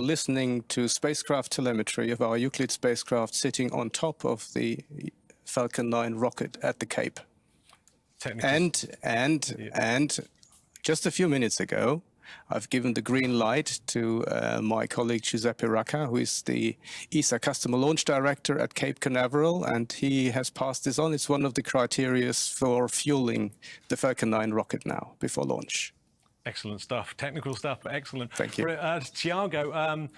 listening to spacecraft telemetry of our Euclid spacecraft sitting on top of the Falcon 9 rocket at the Cape. And just a few minutes ago, I've given the green light to my colleague Giuseppe Racca, who is the ESA Customer Launch Director at Cape Canaveral, and he has passed this on. It's one of the criteria for fueling the Falcon 9 rocket now before launch. Excellent stuff, technical stuff, but excellent. Thank you. Tiago,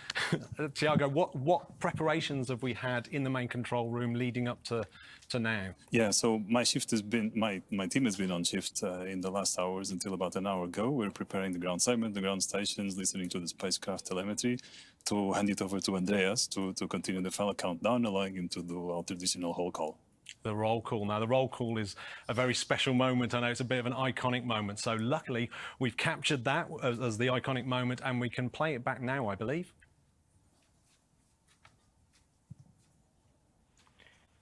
Tiago, what preparations have we had in the main control room leading up to now? Yeah, so my shift has been, my team has been on shift in the last hours until about an hour ago. We're preparing the ground segment, the ground stations, listening to the spacecraft telemetry to hand it over to Andreas to continue the final countdown, allowing him to do our traditional roll call. The roll call. Now, the roll call is a very special moment. I know it's a bit of an iconic moment. So luckily, we've captured that as the iconic moment, and we can play it back now, I believe.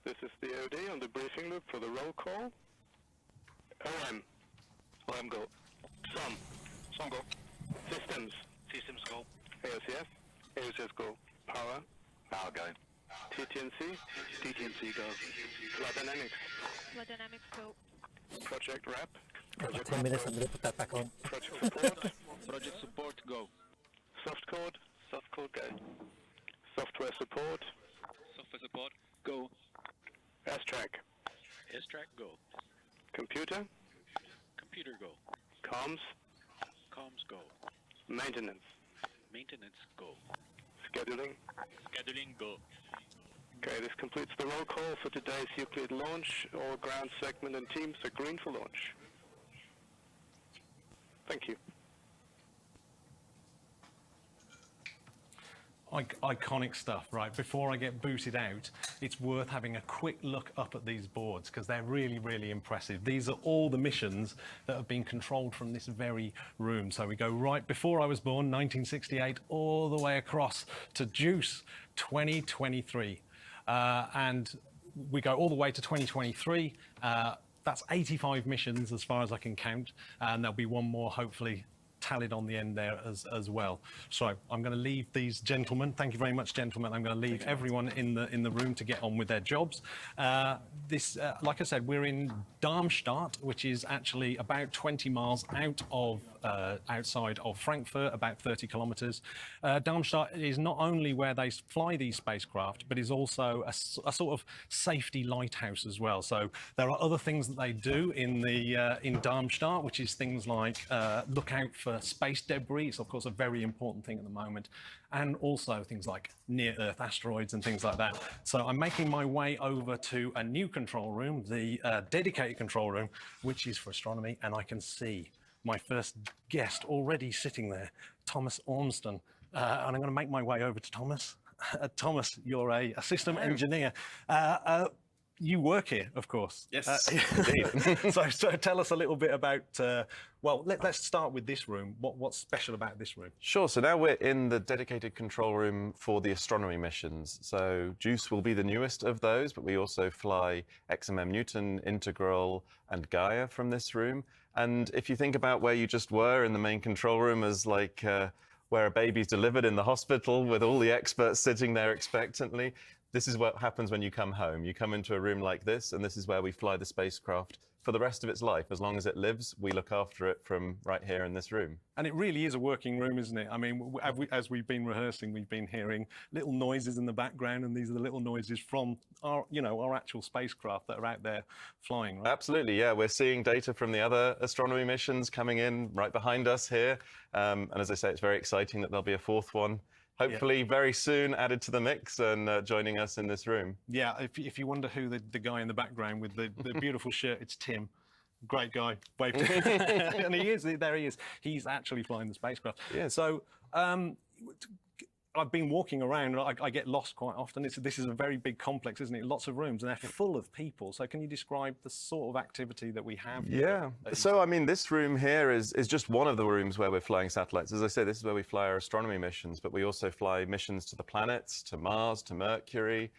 This is the OD on the briefing loop for the roll call. OM. OM go. Some go. Systems. Systems go. AOCS. AOCS go. Power. Power go. TTNC. TTNC go. Flight Dynamics. Flight Dynamics go. Project Wrap. Project 10 minutes, I'm going to put that back on. Project Support. Project Support go. Soft Code. Soft Code go. Software Support. Software Support go. S-Track. S-Track go. Computer. Computer go. Comms. Comms go. Maintenance. Maintenance go. Scheduling. Scheduling go. Okay, this completes the roll call for today's Euclid launch. All ground segment and teams are green for launch. Thank you. Iconic stuff, right? Before I get booted out, it's worth having a quick look up at these boards because they're really, really impressive. These are all the missions that have been controlled from this very room. So we go right before I was born, 1968, all the way across to JUICE 2023. And we go all the way to 2023. That's 85 missions as far as I can count. And there'll be one more, hopefully, tallied on the end there as well. So I'm going to leave these gentlemen. Thank you very much, gentlemen. I'm going to leave everyone in the room to get on with their jobs. Like I said, we're in Darmstadt, which is actually about 20 miles out of outside of Frankfurt, about 30 kilometers. Darmstadt is not only where they fly these spacecraft, but is also a sort of safety lighthouse as well. So there are other things that they do in Darmstadt, which is things like look out for space debris. It's of course a very important thing at the moment, and also things like near-Earth asteroids and things like that. So I'm making my way over to a new control room, the dedicated control room, which is for astronomy, and I can see my first guest already sitting there, Thomas Ormston. And I'm going to make my way over to Thomas. Thomas, you're a system engineer. You work here, of course. Yes, indeed. So tell us a little bit about, well, let's start with this room. What's special about this room? Sure, so now we're in the dedicated control room for the astronomy missions. So JUICE will be the newest of those, but we also fly XMM Newton, Integral, and Gaia from this room. And if you think about where you just were in the main control room as like where a baby's delivered in the hospital with all the experts sitting there expectantly, this is what happens when you come home. You come into a room like this, and this is where we fly the spacecraft for the rest of its life. As long as it lives, we look after it from right here in this room. And it really is a working room, isn't it? I mean, as we've been rehearsing, we've been hearing little noises in the background, and these are the little noises from our, our actual spacecraft that are out there flying, right? Absolutely, yeah. We're seeing data from the other astronomy missions coming in right behind us here. And as I say, it's very exciting that there'll be a fourth one. Hopefully very soon added to the mix and joining us in this room. Yeah, if you wonder who the guy in the background with the beautiful shirt, it's Tim. Great guy. Wave to him. And he is, there he is. He's actually flying the spacecraft. Yeah. So I've been walking around, I get lost quite often. This is a very big complex, isn't it? Lots of rooms, and they're full of people. So can you describe the sort of activity that we have here? Yeah. So, I mean, this room here is just one of the rooms where we're flying satellites. As I say, this is where we fly our astronomy missions, but we also fly missions to the planets, to Mars, to Mercury.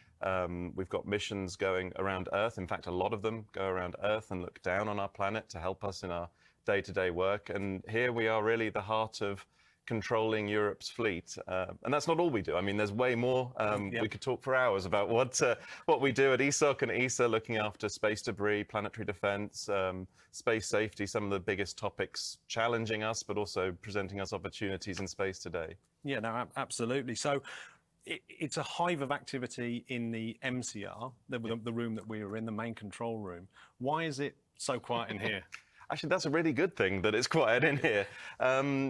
We've got missions going around Earth. In fact, a lot of them go around Earth and look down on our planet to help us in our day-to-day work. And here we are really the heart of controlling Europe's fleet. And that's not all we do. I mean, there's way more. We could talk for hours about what we do at ESOC and ESA, looking after space debris, planetary defense, space safety, some of the biggest topics challenging us, but also presenting us opportunities in space today. Yeah, no, absolutely. So it's a hive of activity in the MCR, the room that we were in, the main control room. Why is it so quiet in here? Actually, that's a really good thing that it's quiet in here.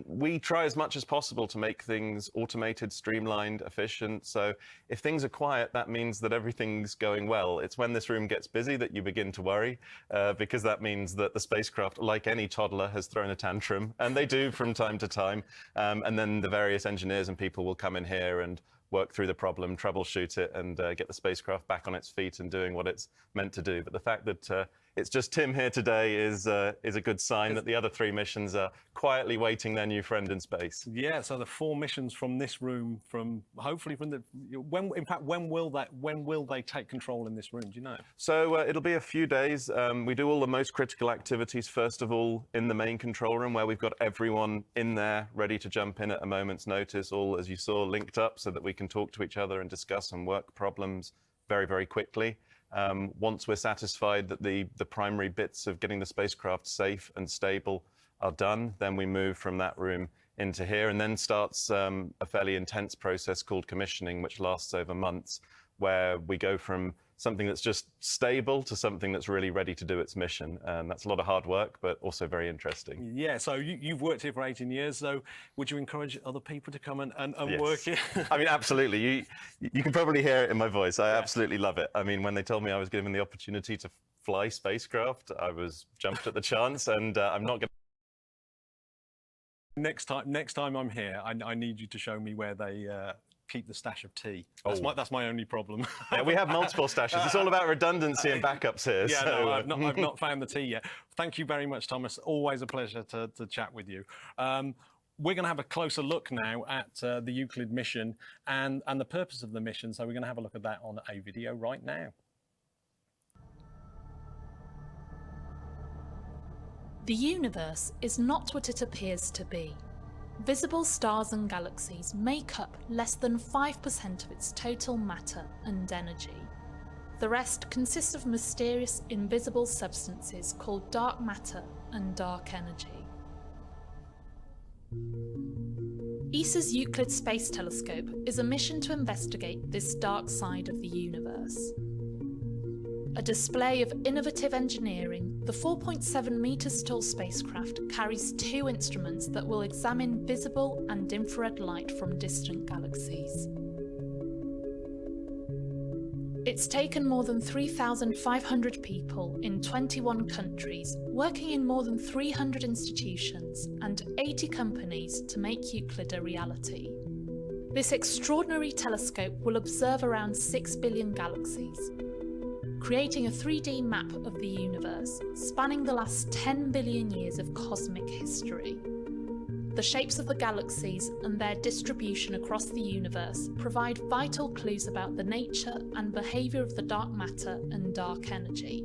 We try as much as possible to make things automated, streamlined, efficient. So if things are quiet, that means that everything's going well. It's when this room gets busy that you begin to worry, because that means that the spacecraft, like any toddler, has thrown a tantrum, and they do from time to time. And then the various engineers and people will come in here and work through the problem, troubleshoot it, and get the spacecraft back on its feet and doing what it's meant to do. But the fact that it's just Tim here today is a good sign that the other 3 missions are quietly waiting their new friend in space. Yeah, so the 4 missions from this room, hopefully from the when will they take control in this room? Do you know? So it'll be a few days. We do all the most critical activities first of all in the main control room, where we've got everyone in there ready to jump in at a moment's notice, all, as you saw, linked up so that we can talk to each other and discuss and work problems very, very quickly. Once we're satisfied that the primary bits of getting the spacecraft safe and stable are done, then we move from that room into here, and then starts a fairly intense process called commissioning, which lasts over months, where we go from something that's just stable to something that's really ready to do its mission. And that's a lot of hard work, but also very interesting. Yeah, so you've worked here for 18 years, so would you encourage other people to come and Yes. work here? I mean, absolutely. You can probably hear it in my voice. I absolutely love it. I mean, when they told me I was given the opportunity to fly spacecraft, I was jumped at the chance, and I'm not going to... Next time I'm here, I need you to show me where they keep the stash of tea. That's my only problem. Yeah, we have multiple stashes. It's all about redundancy and backups here. Yeah, so, no, I've not found the tea yet. Thank you very much, Thomas. Always a pleasure to chat with you. We're going to have a closer look now at the Euclid mission and the purpose of the mission. So we're going to have a look at that on a video right now. The universe is not what it appears to be. Visible stars and galaxies make up less than 5% of its total matter and energy. The rest consists of mysterious, invisible substances called dark matter and dark energy. ESA's Euclid Space Telescope is a mission to investigate this dark side of the universe. A display of innovative engineering, the 4.7 meters tall spacecraft carries 2 instruments that will examine visible and infrared light from distant galaxies. It's taken more than 3,500 people in 21 countries, working in more than 300 institutions and 80 companies to make Euclid a reality. This extraordinary telescope will observe around 6 billion galaxies, creating a 3D map of the universe, spanning the last 10 billion years of cosmic history. The shapes of the galaxies and their distribution across the universe provide vital clues about the nature and behaviour of the dark matter and dark energy.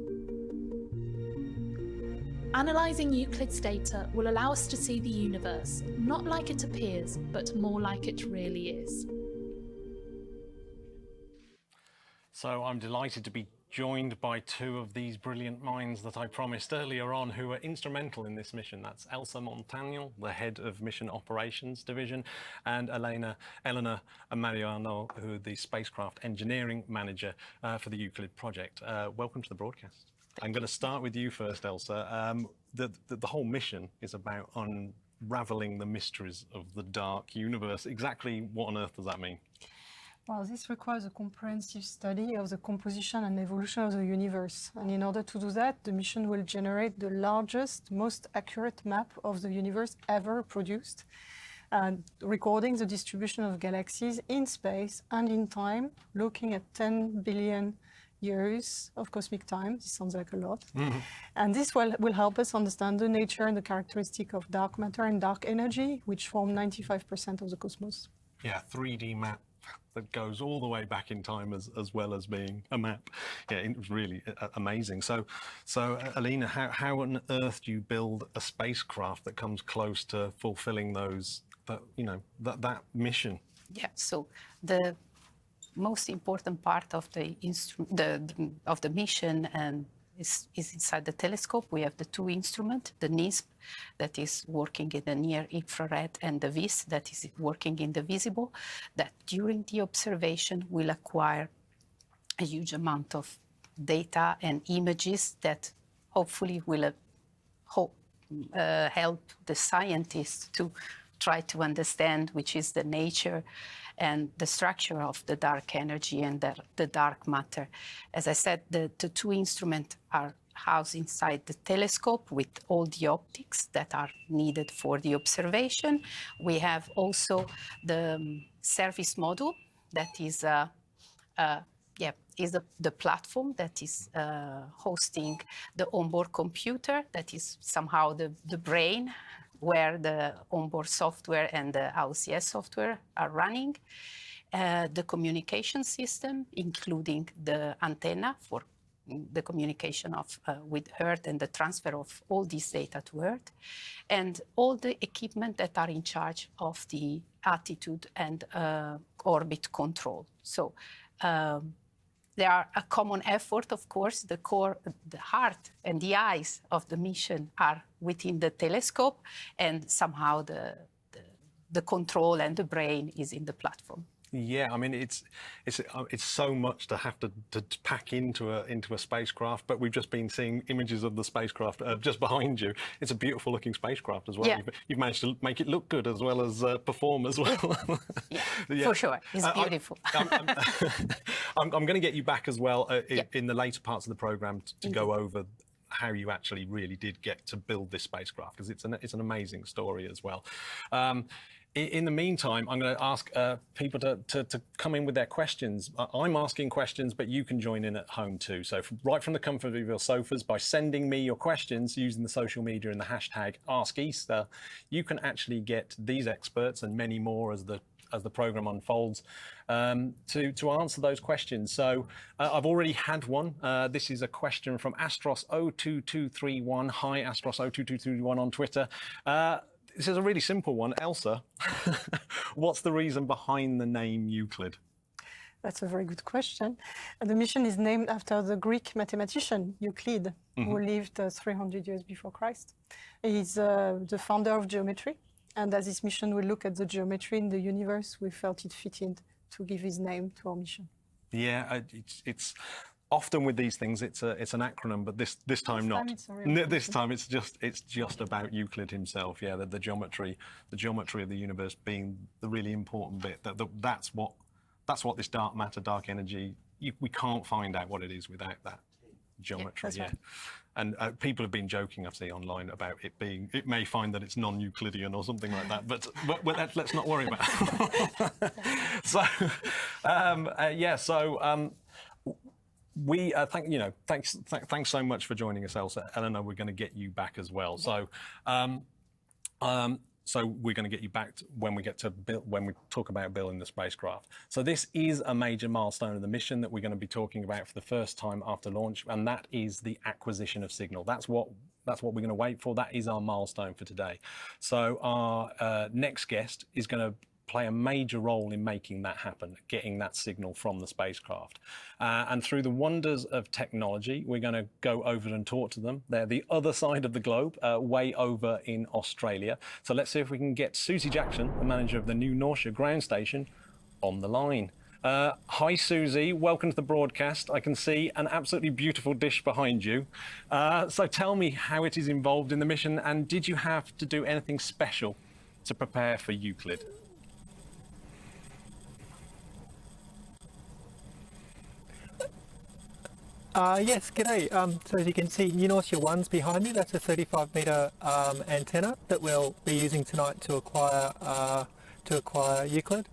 Analysing Euclid's data will allow us to see the universe not like it appears, but more like it really is. So I'm delighted to be joined by 2 of these brilliant minds that I promised earlier on who are instrumental in this mission. That's Elsa Montagnol, the head of Mission Operations Division, and Elena Mariano, who are the spacecraft engineering manager for the Euclid project. Welcome to the broadcast. I'm going to start with you first, Elsa. The whole mission is about unraveling the mysteries of the dark universe. Exactly what on earth does that mean? Well, this requires a comprehensive study of the composition and evolution of the universe. And in order to do that, the mission will generate the largest, most accurate map of the universe ever produced, recording the distribution of galaxies in space and in time, looking at 10 billion years of cosmic time. This sounds like a lot. Mm-hmm. And this will help us understand the nature and the characteristic of dark matter and dark energy, which form 95% of the cosmos. Yeah, 3D map that goes all the way back in time as well as being a map. Yeah, it was really amazing. So Alina, how on earth do you build a spacecraft that comes close to fulfilling that mission? Yeah, so the most important part of the mission is inside the telescope. We have the two instruments, the NISP that is working in the near infrared and the VIS that is working in the visible, that during the observation will acquire a huge amount of data and images that hopefully will help the scientists to try to understand which is the nature and the structure of the dark energy and the dark matter. As I said, the two instruments are housed inside the telescope with all the optics that are needed for the observation. We have also the service module that is the platform that is hosting the onboard computer, that is somehow the brain where the onboard software and the OCS software are running. The communication system, including the antenna for the communication with Earth and the transfer of all this data to Earth, and all the equipment that are in charge of the attitude and orbit control. So there are a common effort, of course. The core, the heart and the eyes of the mission are within the telescope, and somehow the control and the brain is in the platform. Yeah, I mean it's so much to have to pack into a spacecraft, but we've just been seeing images of the spacecraft just behind you. It's a beautiful looking spacecraft as well. Yeah. You've managed to make it look good as well as perform as well. Yeah, for sure, it's beautiful. I'm going to get you back as well in the later parts of the program to go over how you actually really did get to build this spacecraft, because it's an amazing story as well. In the meantime, I'm going to ask people to come in with their questions. I'm asking questions, but you can join in at home too. So right from the comfort of your sofas, by sending me your questions using the social media and the hashtag #AskEaster, you can actually get these experts and many more as the program unfolds to answer those questions. So I've already had one. This is a question from Astros02231. Hi, Astros02231 on Twitter. This is a really simple one. Elsa, what's the reason behind the name Euclid? That's a very good question. The mission is named after the Greek mathematician Euclid, who lived 300 years before Christ. He's the founder of geometry. And as this mission will look at the geometry in the universe, we felt it fitted to give his name to our mission. Yeah, it's often with these things, it's an acronym, but this time not. This time it's just about Euclid himself. Yeah, the geometry of the universe being the really important bit. That's what this dark matter, dark energy. We can't find out what it is without that geometry. Yeah. Right. And people have been joking, I've seen online, about it may find that it's non-Euclidean or something like that, but let's not worry about it. So, we thanks so much for joining us, Elsa. Eleanor, we're going to get you back as well. So, so we're going to get you back when we get to when we talk about building the spacecraft. So this is a major milestone of the mission that we're going to be talking about for the first time after launch, and that is the acquisition of signal. That's what we're going to wait for. That is our milestone for today. So our next guest is going to play a major role in making that happen, getting that signal from the spacecraft. And through the wonders of technology, we're going to go over and talk to them. They're the other side of the globe, way over in Australia. So let's see if we can get Susie Jackson, the manager of the new Norcia ground station, on the line. Hi, Susie. Welcome to the broadcast. I can see an absolutely beautiful dish behind you. So tell me how it is involved in the mission, and did you have to do anything special to prepare for Euclid? Yes, g'day. So as you can see, New Norcia 1's behind me. That's a 35-metre antenna that we'll be using tonight to acquire Euclid.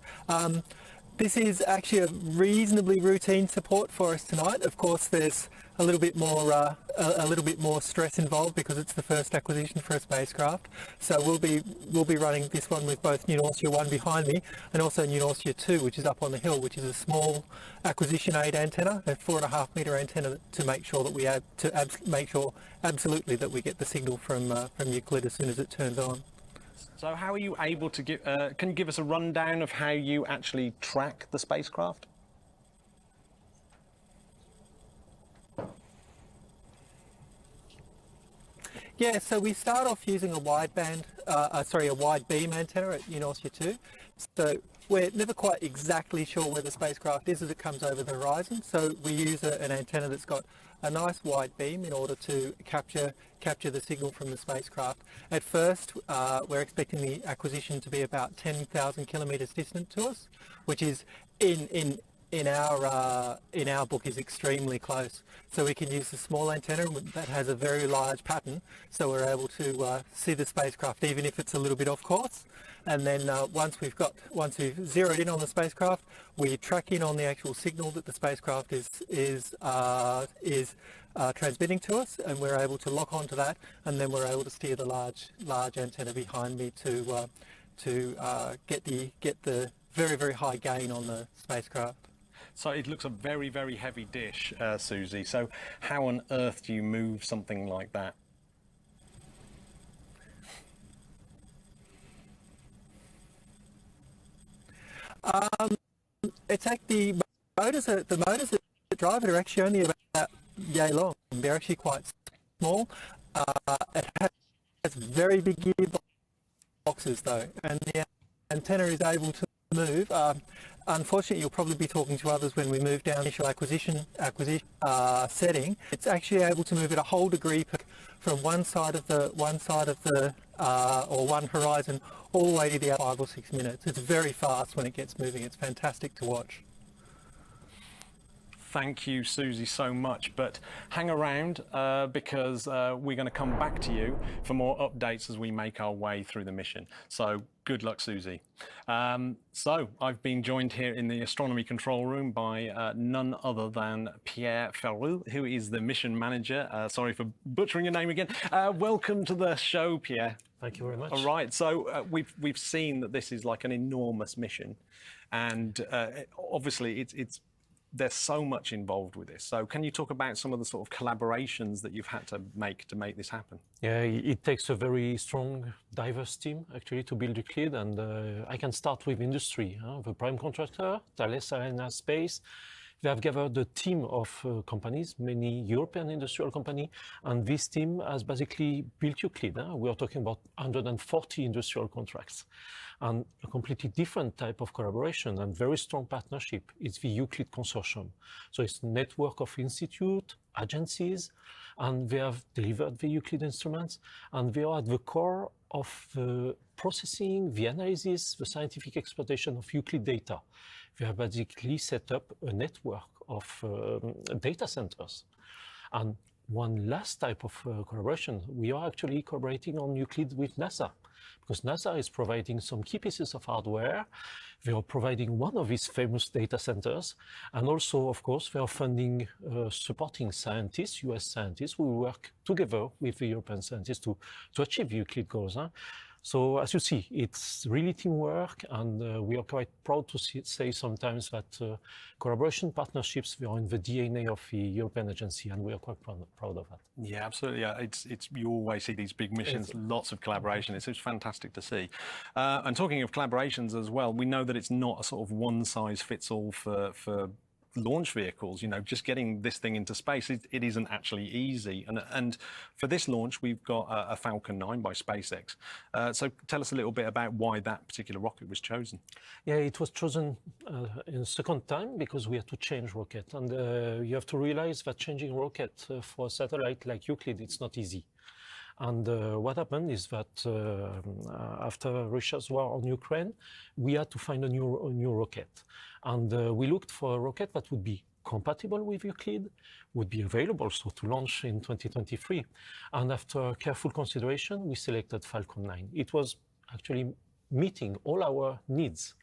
This is actually a reasonably routine support for us tonight. Of course, there's a little bit more stress involved because it's the first acquisition for a spacecraft. So we'll be running this one with both New Norcia 1 behind me and also New Norcia 2, which is up on the hill, which is a small acquisition aid antenna, a 4.5 metre antenna, to make sure that we make sure absolutely that we get the signal from Euclid as soon as it turns on. So how are you able to give, can you give us a rundown of how you actually track the spacecraft? Yeah, so we start off using a wide beam antenna at New Norcia 2. So we're never quite exactly sure where the spacecraft is as it comes over the horizon. So we use an antenna that's got a nice wide beam in order to capture the signal from the spacecraft. At first, we're expecting the acquisition to be about 10,000 kilometres distant to us, which is in our book is extremely close. So we can use a small antenna that has a very large pattern, so we're able to see the spacecraft even if it's a little bit off course. And then once we've zeroed in on the spacecraft, we track in on the actual signal that the spacecraft is transmitting to us, and we're able to lock onto that, and then we're able to steer the large antenna behind me to get the very high gain on the spacecraft. So it looks a very, very heavy dish, Susie. So how on earth do you move something like that? It's actually the motors that drive it are actually only about yay long. They're actually quite small. It has very big gearboxes though, and the antenna is able to move. Unfortunately, you'll probably be talking to others when we move down the initial acquisition setting. It's actually able to move at a whole degree from one side of the or one horizon all the way to the other 5 or 6 minutes. It's very fast when it gets moving. It's fantastic to watch. Thank you, Susie, so much. But hang around because we're going to come back to you for more updates as we make our way through the mission. So good luck, Susie. So I've been joined here in the astronomy control room by none other than Pierre Ferrou, who is the mission manager. Sorry for butchering your name again. Welcome to the show, Pierre. Thank you very much. All right, so we've seen that this is like an enormous mission, and obviously there's so much involved with this. So can you talk about some of the sort of collaborations that you've had to make this happen? Yeah, it takes a very strong, diverse team actually to build Euclid, and I can start with industry. The prime contractor, Thales Alenia Space, they have gathered a team of companies, many European industrial companies, and this team has basically built Euclid. We are talking about 140 industrial contracts. And a completely different type of collaboration and very strong partnership is the Euclid Consortium. So it's a network of institutes, agencies, and they have delivered the Euclid instruments, and they are at the core of the processing, the analysis, the scientific exploitation of Euclid data. We have basically set up a network of data centers. And one last type of collaboration, we are actually collaborating on Euclid with NASA, because NASA is providing some key pieces of hardware. They are providing one of its famous data centers, and also, of course, they are funding supporting scientists, US scientists, who work together with the European scientists to achieve Euclid goals. So as you see, it's really teamwork, and we are quite proud to say sometimes that collaboration partnerships, we are in the DNA of the European agency, and we are quite proud of that. Yeah, absolutely. Yeah, you always see these big missions, lots of collaboration. It's fantastic to see. And talking of collaborations as well, we know that it's not a sort of one-size-fits-all for launch vehicles. You know, just getting this thing into space, it isn't actually easy. And for this launch, we've got a Falcon 9 by SpaceX. So tell us a little bit about why that particular rocket was chosen. Yeah, it was chosen in the second time because we had to change rocket. And you have to realize that changing rocket for a satellite like Euclid, it's not easy. And what happened is that after Russia's war on Ukraine, we had to find a new rocket. And we looked for a rocket that would be compatible with Euclid, would be available so to launch in 2023. And after careful consideration, we selected Falcon 9. It was actually meeting all our needs.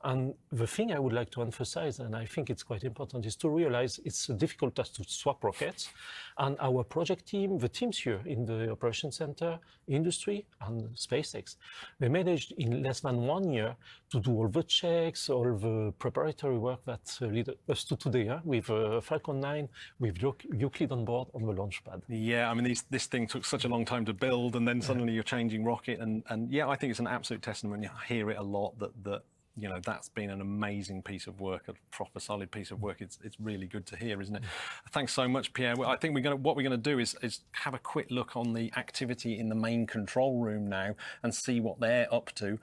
And the thing I would like to emphasize, and I think it's quite important, is to realize it's a difficult task to swap rockets. And our project team, the teams here in the Operations Center, industry, and SpaceX, they managed in less than 1 year to do all the checks, all the preparatory work that lead us to today, with Falcon 9, with Euclid on board on the launch pad. Yeah, I mean, this thing took such a long time to build, and then suddenly you're changing rocket, and yeah, I think it's an absolute testament. I hear it a lot that you know, that's been an amazing piece of work, a proper solid piece of work. It's really good to hear, isn't it? Thanks so much, Pierre. Well, I think what we're gonna do is have a quick look on the activity in the main control room now and see what they're up to.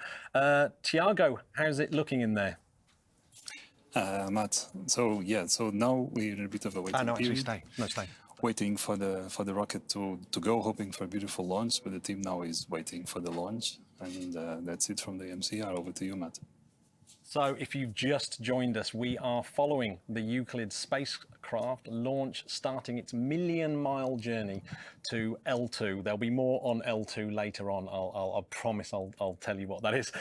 Tiago, how's it looking in there? Matt, so now we're in a bit of a waiting period. Stay. Waiting for the rocket to go, hoping for a beautiful launch, but the team now is waiting for the launch, and that's it from the MCR. Over to you, Matt. So if you've just joined us, we are following the Euclid spacecraft launch, starting its million-mile journey to L2. There'll be more on L2 later on. I promise I'll tell you what that is.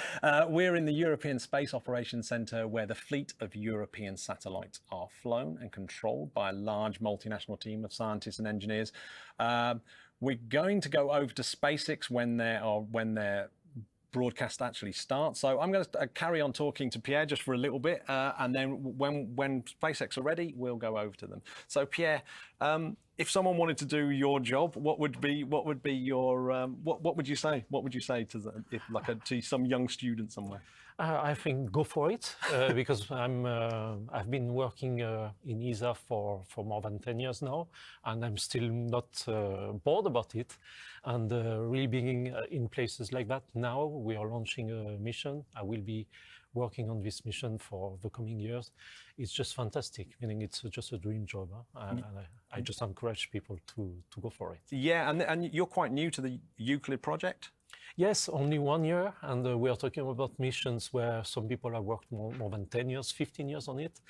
We're in the European Space Operations Centre, where the fleet of European satellites are flown and controlled by a large multinational team of scientists and engineers. We're going to go over to SpaceX when their broadcast actually starts. So I'm going to carry on talking to Pierre just for a little bit, and then when SpaceX are ready, we'll go over to them. So Pierre, if someone wanted to do your job, what would be your what would you say? What would you say to to some young student somewhere? I think go for it, because I've been working in ESA for more than 10 years now, and I'm still not bored about it. And really being in places like that now, we are launching a mission. I will be working on this mission for the coming years. It's just fantastic, meaning it's just a dream job. And I just encourage people to go for it. Yeah, and you're quite new to the Euclid project? Yes, only 1 year, and we are talking about missions where some people have worked more than 10 years, 15 years on it.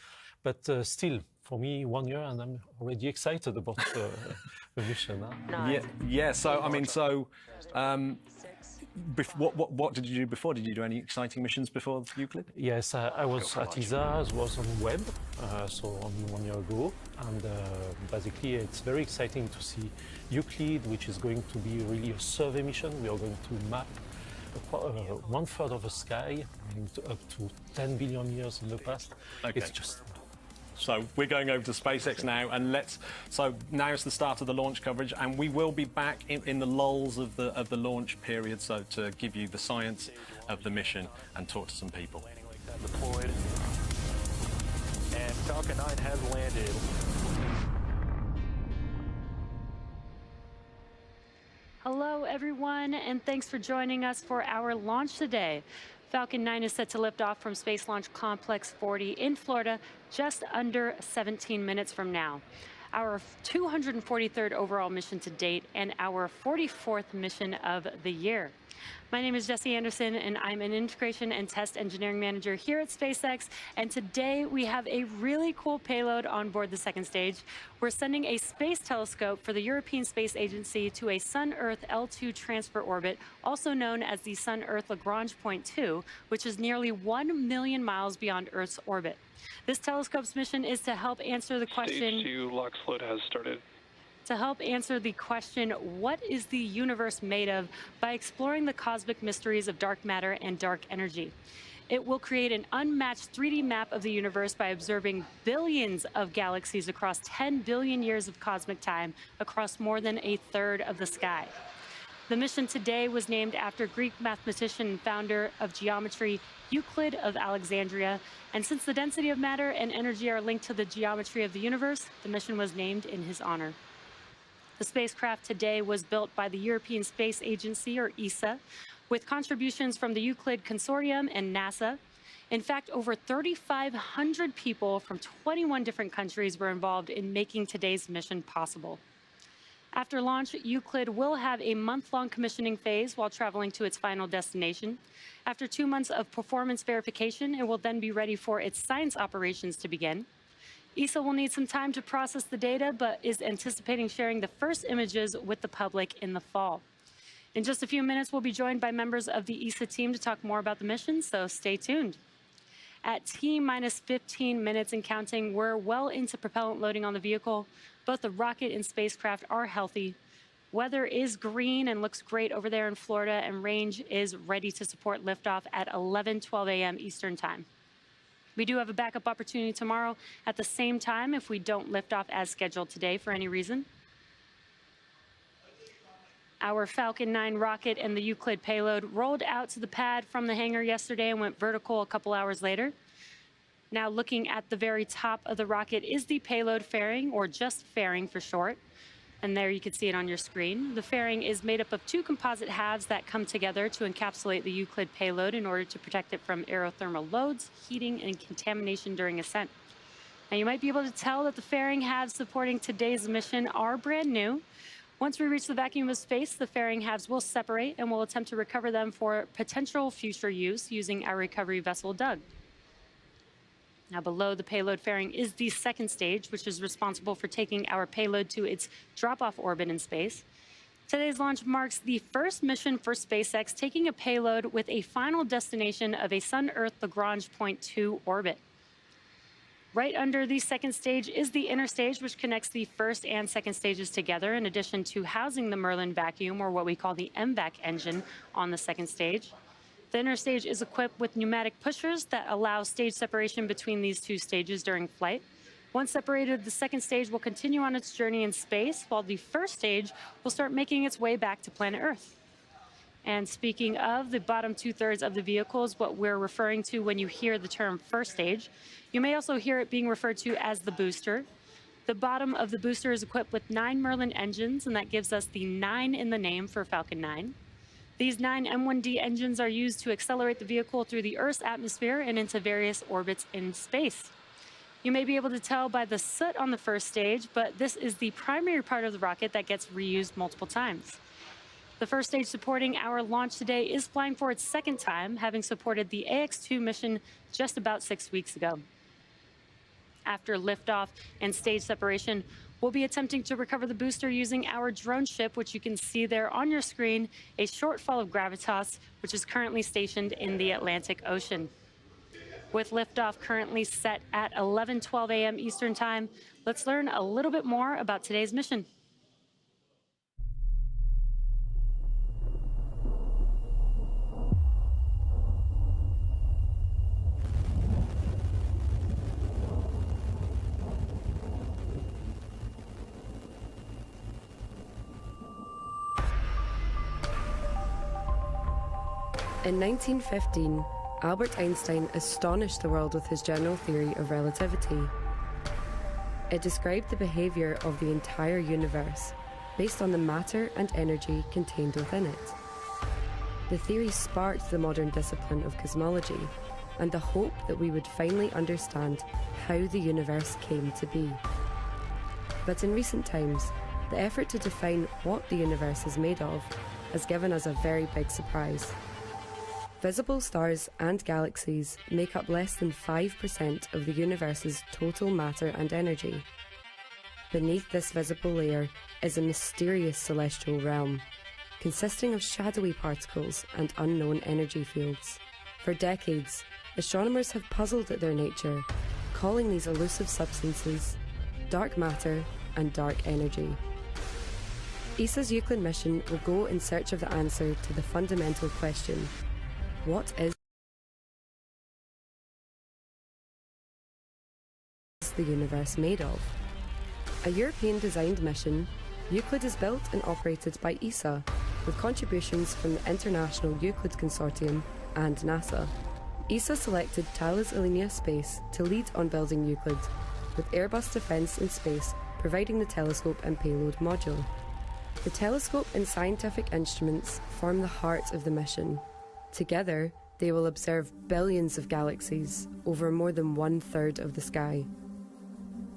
But still, for me, 1 year, and I'm already excited about the mission. Yeah. So I mean, what did you do before? Did you do any exciting missions before Euclid? Yes, I was at ESA, I was on web, so only 1 year ago. And basically, it's very exciting to see Euclid, which is going to be really a survey mission. We are going to map 1/3 of the sky, up to 10 billion years in the past. Okay. It's just... So we're going over to SpaceX now, and so now it's the start of the launch coverage, and we will be back in the lulls of the launch period, so to give you the science of the mission and talk to some people. Deployed, and Falcon 9 has landed. Hello, everyone, and thanks for joining us for our launch today. Falcon 9 is set to lift off from Space Launch Complex 40 in Florida just under 17 minutes from now. Our 243rd overall mission to date and our 44th mission of the year. My name is Jessie Anderson, and I'm an Integration and Test Engineering Manager here at SpaceX. And today we have a really cool payload on board the second stage. We're sending a space telescope for the European Space Agency to a Sun-Earth L2 transfer orbit, also known as the Sun-Earth Lagrange Point 2, which is nearly 1 million miles beyond Earth's orbit. This telescope's mission is to help answer the question... Stage 2 LOX float has started. To help answer the question, what is the universe made of, by exploring the cosmic mysteries of dark matter and dark energy. It will create an unmatched 3D map of the universe by observing billions of galaxies across 10 billion years of cosmic time across more than 1/3 of the sky. The mission today was named after Greek mathematician and founder of geometry Euclid of Alexandria, and since the density of matter and energy are linked to the geometry of the universe, the mission was named in his honor. The spacecraft today was built by the European Space Agency, or ESA, with contributions from the Euclid Consortium and NASA. In fact, over 3,500 people from 21 different countries were involved in making today's mission possible. After launch, Euclid will have a month-long commissioning phase while traveling to its final destination. After 2 months of performance verification, it will then be ready for its science operations to begin. ESA will need some time to process the data, but is anticipating sharing the first images with the public in the fall. In just a few minutes, we'll be joined by members of the ESA team to talk more about the mission, so stay tuned. At T-minus 15 minutes and counting, we're well into propellant loading on the vehicle. Both the rocket and spacecraft are healthy. Weather is green and looks great over there in Florida, and range is ready to support liftoff at 11:12 a.m. Eastern Time. We do have a backup opportunity tomorrow at the same time if we don't lift off as scheduled today for any reason. Our Falcon 9 rocket and the Euclid payload rolled out to the pad from the hangar yesterday and went vertical a couple hours later. Now looking at the very top of the rocket is the payload fairing, or just fairing for short. And there you can see it on your screen. The fairing is made up of two composite halves that come together to encapsulate the Euclid payload in order to protect it from aerothermal loads, heating, and contamination during ascent. Now you might be able to tell that the fairing halves supporting today's mission are brand new. Once we reach the vacuum of space, the fairing halves will separate, and we'll attempt to recover them for potential future use using our recovery vessel, Doug. Now below the payload fairing is the second stage, which is responsible for taking our payload to its drop-off orbit in space. Today's launch marks the first mission for SpaceX taking a payload with a final destination of a Sun-Earth Lagrange Point 2 orbit. Right under the second stage is the inner stage, which connects the first and second stages together, in addition to housing the Merlin vacuum, or what we call the MVAC engine, on the second stage. The inner stage is equipped with pneumatic pushers that allow stage separation between these two stages during flight. Once separated, the second stage will continue on its journey in space, while the first stage will start making its way back to planet Earth. And speaking of the bottom two-thirds of the vehicle is what we're referring to when you hear the term first stage. You may also hear it being referred to as the booster. The bottom of the booster is equipped with 9 Merlin engines, and that gives us the 9 in the name for Falcon 9. These 9 M1D engines are used to accelerate the vehicle through the Earth's atmosphere and into various orbits in space. You may be able to tell by the soot on the first stage, but this is the primary part of the rocket that gets reused multiple times. The first stage supporting our launch today is flying for its second time, having supported the AX-2 mission just about 6 weeks ago. After liftoff and stage separation, we'll be attempting to recover the booster using our drone ship, which you can see there on your screen, a shortfall of Gravitas, which is currently stationed in the Atlantic Ocean. With liftoff currently set at 11:12 a.m. Eastern Time, let's learn a little bit more about today's mission. In 1915, Albert Einstein astonished the world with his general theory of relativity. It described the behaviour of the entire universe based on the matter and energy contained within it. The theory sparked the modern discipline of cosmology and the hope that we would finally understand how the universe came to be. But in recent times, the effort to define what the universe is made of has given us a very big surprise. Visible stars and galaxies make up less than 5% of the universe's total matter and energy. Beneath this visible layer is a mysterious celestial realm, consisting of shadowy particles and unknown energy fields. For decades, astronomers have puzzled at their nature, calling these elusive substances dark matter and dark energy. ESA's Euclid mission will go in search of the answer to the fundamental question: what is the universe made of? A European-designed mission, Euclid is built and operated by ESA, with contributions from the International Euclid Consortium and NASA. ESA selected Thales Alenia Space to lead on building Euclid, with Airbus Defence and Space providing the telescope and payload module. The telescope and scientific instruments form the heart of the mission. Together, they will observe billions of galaxies over more than 1/3 of the sky.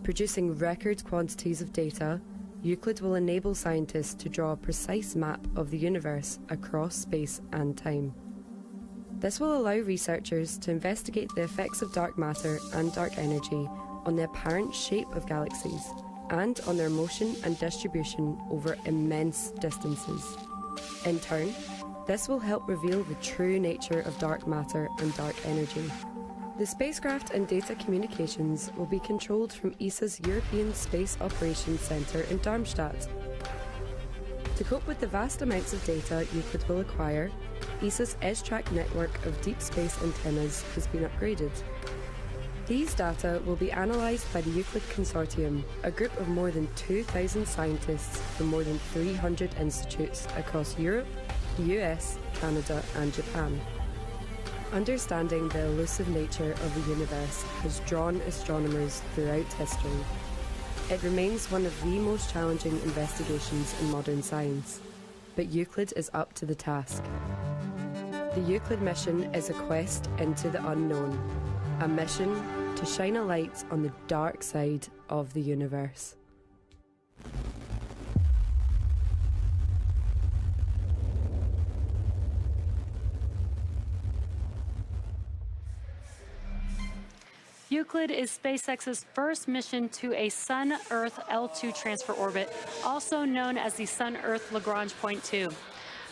Producing record quantities of data, Euclid will enable scientists to draw a precise map of the universe across space and time. This will allow researchers to investigate the effects of dark matter and dark energy on the apparent shape of galaxies and on their motion and distribution over immense distances. In turn, this will help reveal the true nature of dark matter and dark energy. The spacecraft and data communications will be controlled from ESA's European Space Operations Centre in Darmstadt. To cope with the vast amounts of data Euclid will acquire, ESA's EdgeTrack network of deep space antennas has been upgraded. These data will be analysed by the Euclid Consortium, a group of more than 2,000 scientists from more than 300 institutes across Europe, the US, Canada and Japan. Understanding the elusive nature of the universe has drawn astronomers throughout history. It remains one of the most challenging investigations in modern science, but Euclid is up to the task. The Euclid mission is a quest into the unknown, a mission to shine a light on the dark side of the universe. Euclid is SpaceX's first mission to a Sun-Earth L2 transfer orbit, also known as the Sun-Earth Lagrange Point 2.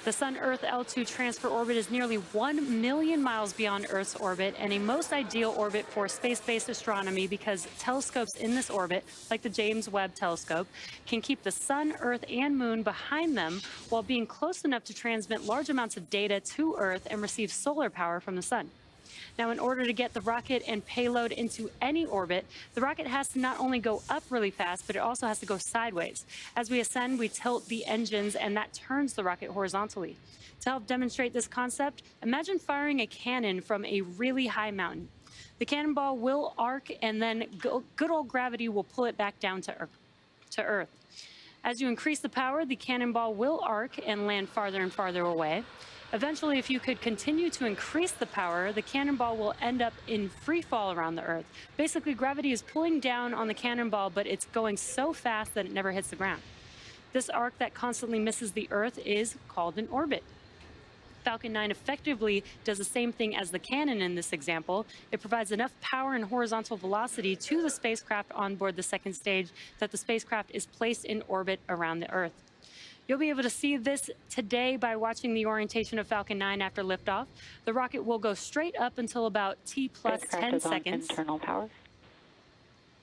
The Sun-Earth L2 transfer orbit is nearly 1 million miles beyond Earth's orbit and a most ideal orbit for space-based astronomy because telescopes in this orbit, like the James Webb Telescope, can keep the Sun, Earth, and Moon behind them while being close enough to transmit large amounts of data to Earth and receive solar power from the Sun. Now, in order to get the rocket and payload into any orbit, the rocket has to not only go up really fast, but it also has to go sideways. As we ascend, we tilt the engines, and that turns the rocket horizontally. To help demonstrate this concept, imagine firing a cannon from a really high mountain. The cannonball will arc, and then good old gravity will pull it back down to Earth. As you increase the power, the cannonball will arc and land farther and farther away. Eventually, if you could continue to increase the power, the cannonball will end up in free fall around the Earth. Basically, gravity is pulling down on the cannonball, but it's going so fast that it never hits the ground. This arc that constantly misses the Earth is called an orbit. Falcon 9 effectively does the same thing as the cannon in this example. It provides enough power and horizontal velocity to the spacecraft on board the second stage that the spacecraft is placed in orbit around the Earth. You'll be able to see this today by watching the orientation of Falcon 9 after liftoff. The rocket will go straight up until about T plus 10 seconds, internal power.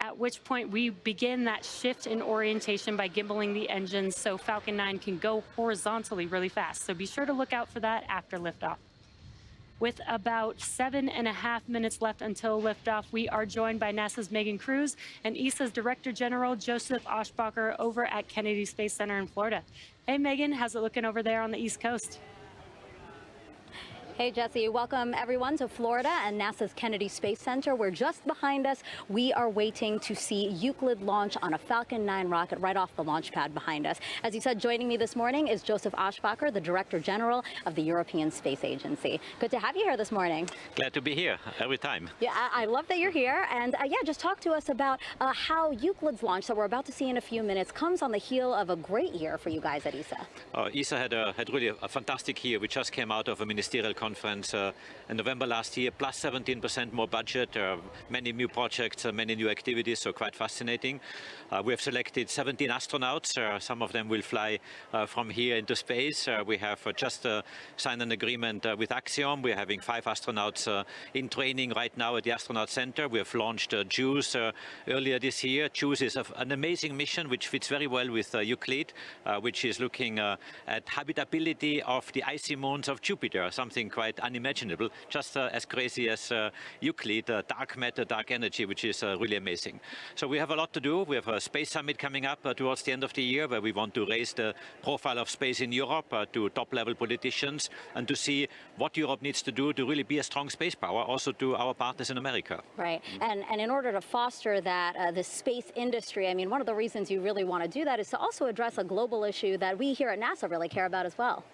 at which point we begin that shift in orientation by gimbaling the engines so Falcon 9 can go horizontally really fast. So be sure to look out for that after liftoff. With about 7.5 minutes left until liftoff, we are joined by NASA's Megan Cruz and ESA's Director General Joseph Aschbacher over at Kennedy Space Center in Florida. Hey, Megan, how's it looking over there on the East Coast? Hey, Jesse, welcome everyone to Florida and NASA's Kennedy Space Center, where just behind us, we are waiting to see Euclid launch on a Falcon 9 rocket right off the launch pad behind us. As you said, joining me this morning is Joseph Aschbacher, the Director General of the European Space Agency. Good to have you here this morning. Glad to be here every time. Yeah, I love that you're here. And yeah, just talk to us about how Euclid's launch that we're about to see in a few minutes comes on the heel of a great year for you guys at ESA. ESA had really a fantastic year. We just came out of a ministerial conference in November last year, plus 17% more budget, many new projects, many new activities, so quite fascinating. We have selected 17 astronauts. Some of them will fly from here into space. We have just signed an agreement with Axiom. We're having 5 astronauts in training right now at the Astronaut Center. We have launched JUICE earlier this year. JUICE is an amazing mission which fits very well with Euclid, which is looking at habitability of the icy moons of Jupiter, something quite unimaginable, just as crazy as Euclid, dark matter, dark energy, which is really amazing. So we have a lot to do. We have a space summit coming up towards the end of the year, where we want to raise the profile of space in Europe to top-level politicians and to see what Europe needs to do to really be a strong space power, also to our partners in America. Right, and in order to foster that, the space industry, I mean, one of the reasons you really want to do that is to also address a global issue that we here at NASA really care about as well.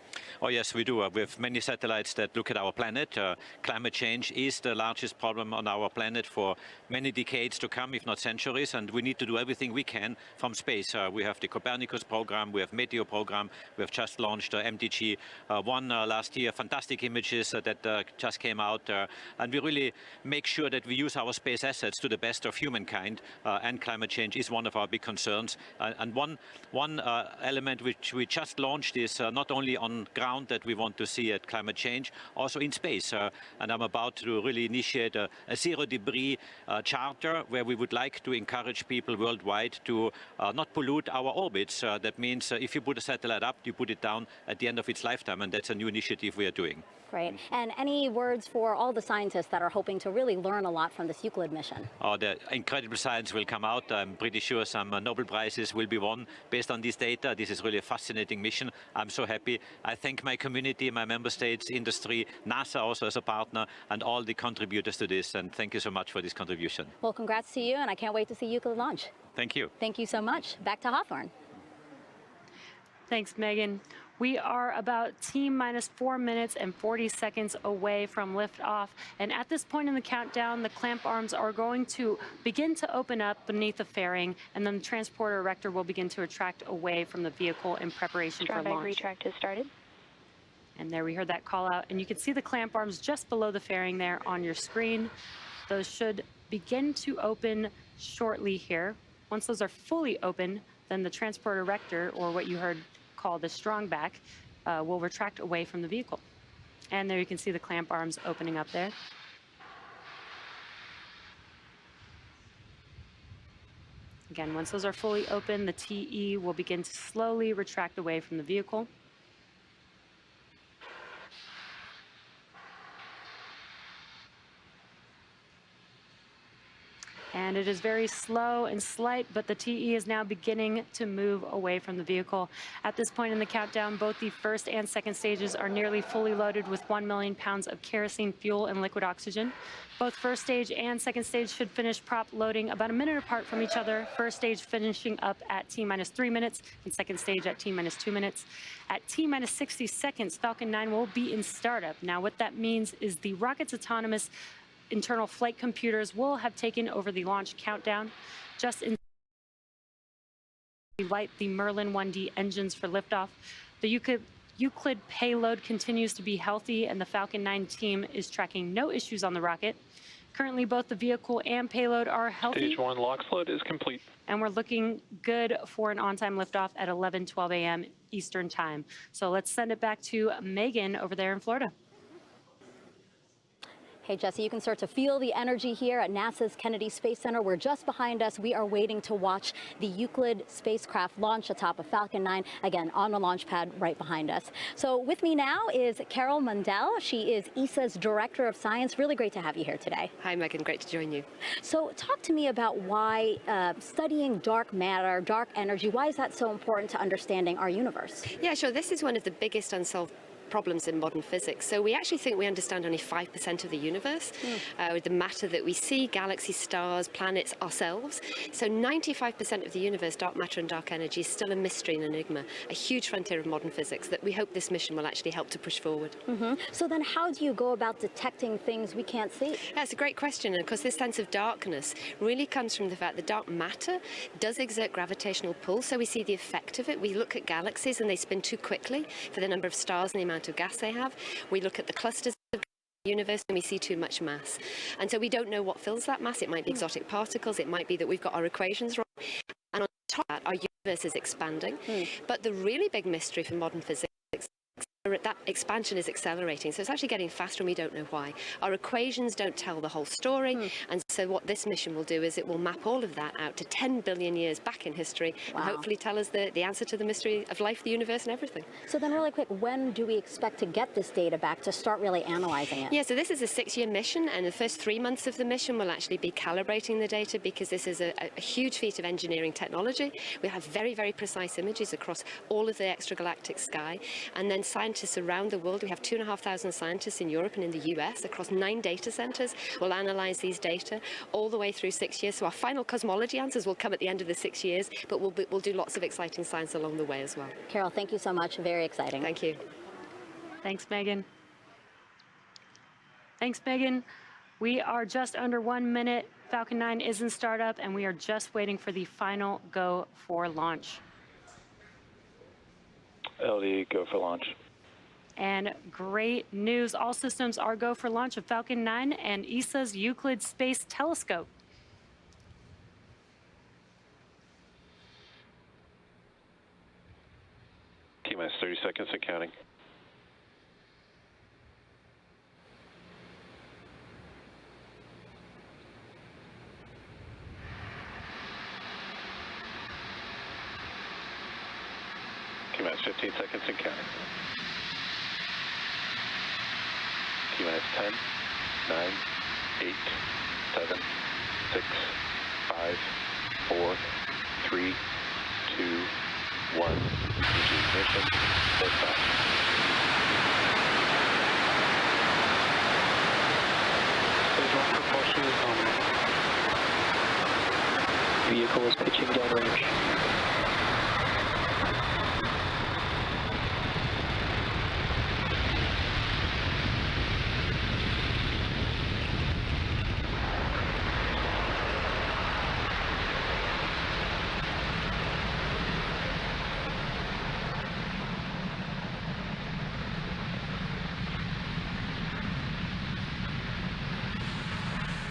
Oh yes, we do. We have many satellites that look at our planet. Climate change is the largest problem on our planet for many decades to come, if not centuries, and we need to do everything we can from space. We have the Copernicus program, we have Meteor program, we have just launched MDG-1 last year, fantastic images that just came out, and we really make sure that we use our space assets to the best of humankind, and climate change is one of our big concerns. And one element which we just launched is not only on on ground that we want to see at climate change, also in space. And I'm about to really initiate a zero debris charter where we would like to encourage people worldwide to not pollute our orbits. That means if you put a satellite up, you put it down at the end of its lifetime, and that's a new initiative we are doing. Great. And any words for all the scientists that are hoping to really learn a lot from this Euclid mission? Oh, the incredible science will come out. I'm pretty sure some Nobel Prizes will be won based on this data. This is really a fascinating mission. I'm so happy. I thank my community, my member states, industry, NASA also as a partner, and all the contributors to this. And thank you so much for this contribution. Well, congrats to you, and I can't wait to see Euclid launch. Thank you. Thank you so much. Back to Hawthorne. Thanks, Megan. We are about T-minus 4 minutes and 40 seconds away from liftoff. And at this point in the countdown, the clamp arms are going to begin to open up beneath the fairing, and then the transporter erector will begin to retract away from the vehicle in preparation for launch. Retract has started. And there we heard that call out. And you can see the clamp arms just below the fairing there on your screen. Those should begin to open shortly here. Once those are fully open, then the transporter erector, or what you heard called the strong back, will retract away from the vehicle. And there you can see the clamp arms opening up there. Again, once those are fully open, the TE will begin to slowly retract away from the vehicle. And it is very slow and slight, but the TE is now beginning to move away from the vehicle. At this point in the countdown, both the first and second stages are nearly fully loaded with 1 million pounds of kerosene fuel and liquid oxygen. Both first stage and second stage should finish prop loading about a minute apart from each other. First stage finishing up at T-minus 3 minutes, and second stage at T-minus 2 minutes. At T-minus 60 seconds, Falcon 9 will be in startup. Now, what that means is the rocket's autonomous internal flight computers will have taken over the launch countdown. Just in light the Merlin 1D engines for liftoff. The Euclid payload continues to be healthy, and the Falcon 9 team is tracking no issues on the rocket. Currently, both the vehicle and payload are healthy. Stage 1 LOX flood is complete. And we're looking good for an on-time liftoff at 11:12 a.m. Eastern Time. So let's send it back to Megan over there in Florida. Hey, Jesse, you can start to feel the energy here at NASA's Kennedy Space Center. We're just behind us. We are waiting to watch the Euclid spacecraft launch atop of Falcon 9, again, on the launch pad right behind us. So with me now is Carol Mundell. She is ESA's Director of Science. Really great to have you here today. Hi, Megan. Great to join you. So talk to me about why studying dark matter, dark energy, why is that so important to understanding our universe? Yeah, sure. This is one of the biggest unsolved problems in modern physics. So we actually think we understand only 5% of the universe, with the matter that we see, galaxies, stars, planets, ourselves. So 95% of the universe, dark matter and dark energy, is still a mystery and enigma, a huge frontier of modern physics that we hope this mission will actually help to push forward. So then how do you go about detecting things we can't see? That's a great question, and of course this sense of darkness really comes from the fact that dark matter does exert gravitational pull, so we see the effect of it. We look at galaxies and they spin too quickly for the number of stars and the amount of gas they have. We look at the clusters of the universe and we see too much mass. And so we don't know what fills that mass. It might be exotic particles. It might be that we've got our equations wrong. And on top of that, our universe is expanding. But the really big mystery for modern physics, that expansion is accelerating, so it's actually getting faster and we don't know why. Our equations don't tell the whole story, and so what this mission will do is it will map all of that out to 10 billion years back in history and hopefully tell us the answer to the mystery of life, the universe and everything. So then really quick, when do we expect to get this data back to start really analyzing it? Yeah, so this is a 6-year mission, and the first 3 months of the mission will actually be calibrating the data because this is a huge feat of engineering technology. We have very, very precise images across all of the extragalactic sky, and then scientists around the world, we have 2,500 scientists in Europe and in the US across 9 data centers, will analyze these data all the way through 6 years. So our final cosmology answers will come at the end of the 6 years, but we'll do lots of exciting science along the way as well. Carol, thank you so much. Very exciting. Thank you. Thanks, Megan. Thanks, Megan. We are just under 1 minute. Falcon 9 is in startup, and we are just waiting for the final go for launch. LD, go for launch. And great news, all systems are go for launch of Falcon 9 and ESA's Euclid Space Telescope. T-minus 30 seconds and counting. T-minus 15 seconds and counting. T-minus 10, 9, 8, 7, 6, 5, 4, 3, 2, 1. Ignition. Liftoff. Stage 1 propulsion is nominal. Vehicle is pitching downrange.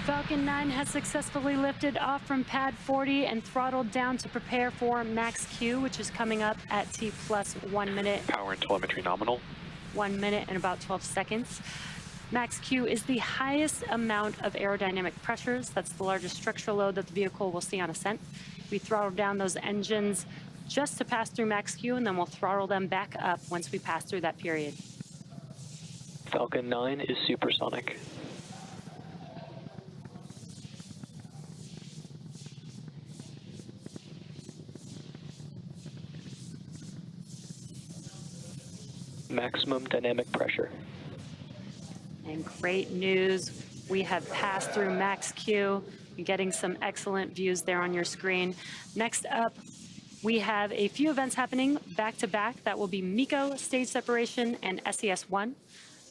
Falcon 9 has successfully lifted off from pad 40 and throttled down to prepare for max Q, which is coming up at T plus 1 minute. Power and telemetry nominal. 1 minute and about 12 seconds. Max Q is the highest amount of aerodynamic pressures. That's the largest structural load that the vehicle will see on ascent. We throttle down those engines just to pass through max Q, and then we'll throttle them back up once we pass through that period. Falcon 9 is supersonic. Maximum dynamic pressure. And great news, we have passed through max Q. You're getting some excellent views there on your screen. Next up, we have a few events happening back to back. That will be MECO, stage separation, and SES-1.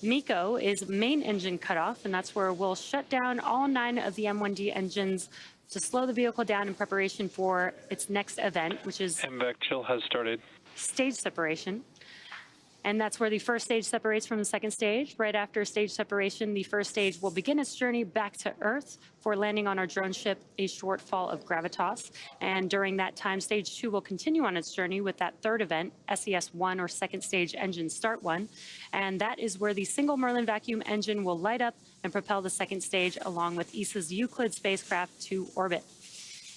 MECO is main engine cutoff, and that's where we'll shut down all 9 of the M1D engines to slow the vehicle down in preparation for its next event, which is MVAC chill has started. stage separation. And that's where the first stage separates from the second stage. Right after stage separation, the first stage will begin its journey back to Earth for landing on our drone ship, a shortfall of gravitas. And during that time, stage 2 will continue on its journey with that third event, SES-1, or second stage engine start 1. And that is where the single Merlin vacuum engine will light up and propel the second stage along with ESA's Euclid spacecraft to orbit.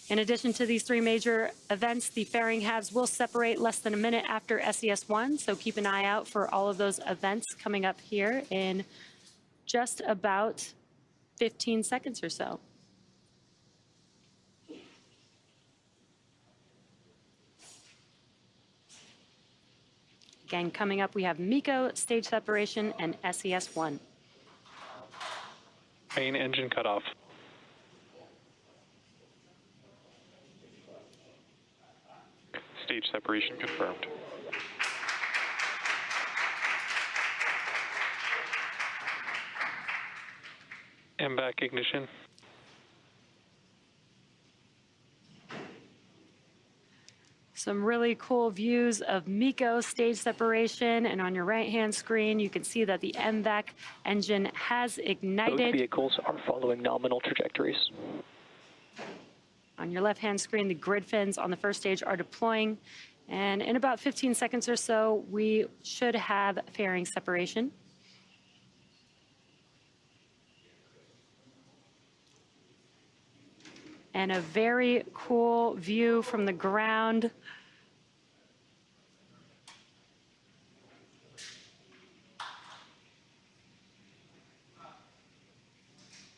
In addition to these 3 major events, the fairing halves will separate less than a minute after SES-1, so keep an eye out for all of those events coming up here in just about 15 seconds or so. Again, coming up, we have MECO, stage separation, and SES-1. Main engine cutoff. Stage separation confirmed. MVAC ignition. Some really cool views of MECO stage separation, and on your right-hand screen, you can see that the MVAC engine has ignited. Both vehicles are following nominal trajectories. On your left-hand screen, the grid fins on the first stage are deploying, and in about 15 seconds or so, we should have fairing separation. And a very cool view from the ground.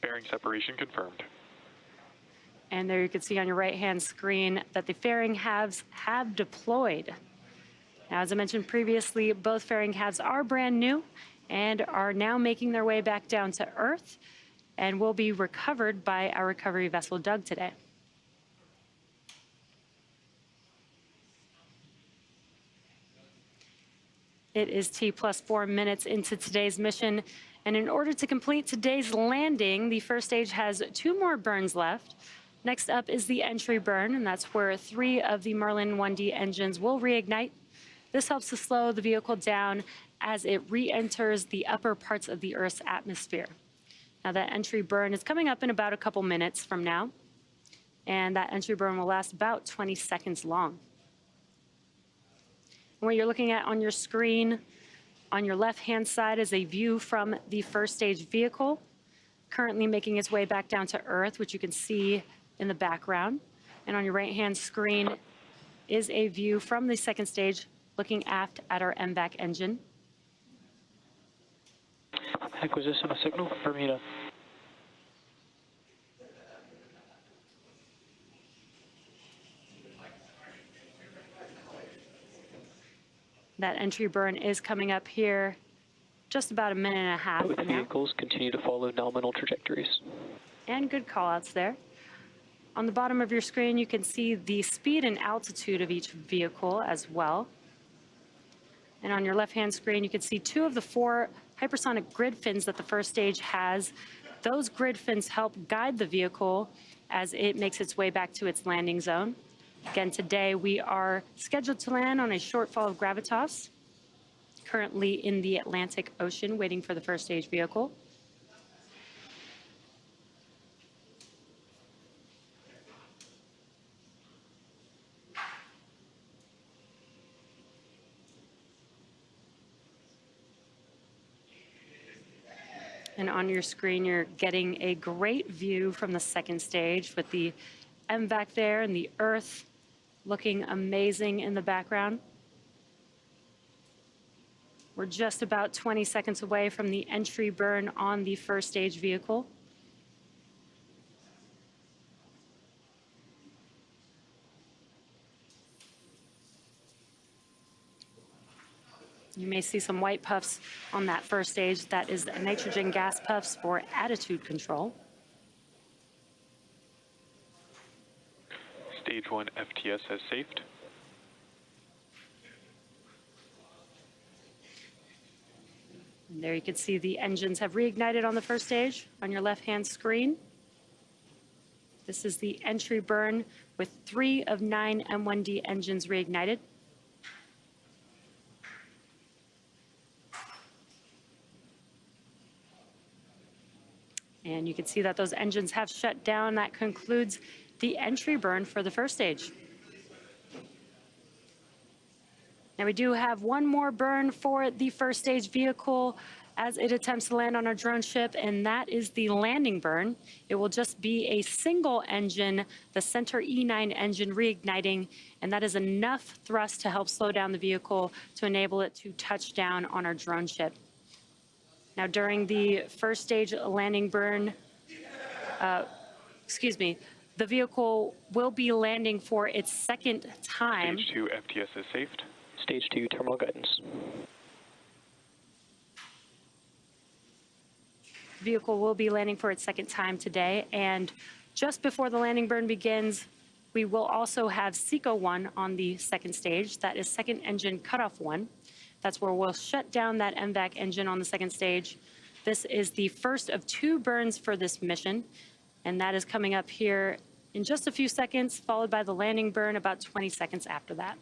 Fairing separation confirmed. And there you can see on your right-hand screen that the fairing halves have deployed. Now, as I mentioned previously, both fairing halves are brand new and are now making their way back down to Earth and will be recovered by our recovery vessel, Doug, today. It is T plus 4 minutes into today's mission. And in order to complete today's landing, the first stage has 2 more burns left. Next up is the entry burn, and that's where 3 of the Merlin 1D engines will reignite. This helps to slow the vehicle down as it re-enters the upper parts of the Earth's atmosphere. Now, that entry burn is coming up in about a couple minutes from now, and that entry burn will last about 20 seconds long. And what you're looking at on your screen, on your left-hand side, is a view from the first stage vehicle, currently making its way back down to Earth, which you can see in the background. And on your right-hand screen is a view from the second stage looking aft at our MVAC engine. Acquisition of signal, Bermuda. That entry burn is coming up here just about a minute and a half Both now. vehicles continue to follow nominal trajectories. And good callouts there. On the bottom of your screen, you can see the speed and altitude of each vehicle as well. And on your left-hand screen, you can see 2 of the 4 hypersonic grid fins that the first stage has. Those grid fins help guide the vehicle as it makes its way back to its landing zone. Again, today we are scheduled to land on a shortfall of gravitas, currently in the Atlantic Ocean, waiting for the first stage vehicle. And on your screen, you're getting a great view from the second stage with the MVAC there and the Earth looking amazing in the background. We're just about 20 seconds away from the entry burn on the first stage vehicle. You may see some white puffs on that first stage. That is the nitrogen gas puffs for attitude control. Stage 1 FTS has safed. And there you can see the engines have reignited on the first stage on your left-hand screen. This is the entry burn with 3 of 9 M1D engines reignited. And you can see that those engines have shut down. That concludes the entry burn for the first stage. Now we do have one more burn for the first stage vehicle as it attempts to land on our drone ship, and that is the landing burn. It will just be a single engine, the center E9 engine reigniting, and that is enough thrust to help slow down the vehicle to enable it to touch down on our drone ship. Now during the first stage landing burn, the vehicle will be landing for its second time. Stage 2 FTS is safed. Stage 2 terminal guidance. The vehicle will be landing for its second time today, and just before the landing burn begins, we will also have SECO 1 on the second stage. That is second engine cutoff 1. That's where we'll shut down that MVAC engine on the second stage. This is the first of 2 burns for this mission, and that is coming up here in just a few seconds, followed by the landing burn about 20 seconds after that.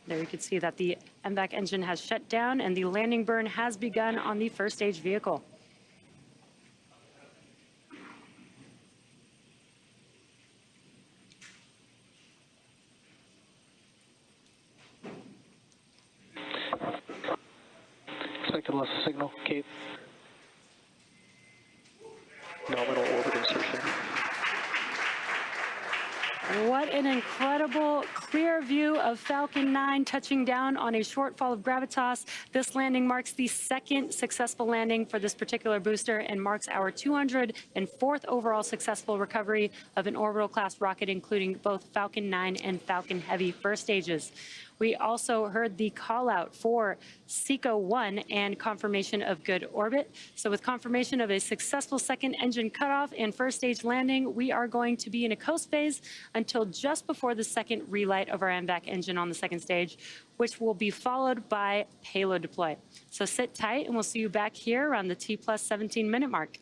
There you can see that the MVAC engine has shut down and the landing burn has begun on the first stage vehicle. Expected loss of signal, Cape. Nominal orbit insertion. What an incredible clear view of Falcon 9 touching down on a shortfall of gravitas. This landing marks the second successful landing for this particular booster and marks our 204th overall successful recovery of an orbital class rocket, including both Falcon 9 and Falcon Heavy first stages. We also heard the call out for SECO 1 and confirmation of good orbit. So with confirmation of a successful second engine cutoff and first stage landing, we are going to be in a coast phase until just before the second relight of our MVAC engine on the second stage, which will be followed by payload deploy. So sit tight and we'll see you back here around the T plus 17 minute mark.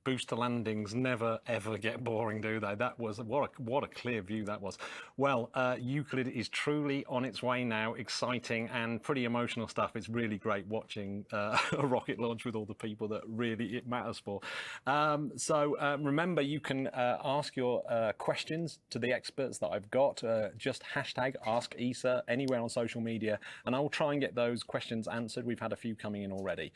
Booster landings never ever get boring, do they? That was what a clear view that was. Well, Euclid is truly on its way now. Exciting and pretty emotional stuff. It's really great watching a rocket launch with all the people that really it matters for. Remember, you can ask your questions to the experts that I've got. Just hashtag Ask ESA anywhere on social media, and I will try and get those questions answered. We've had a few coming in already.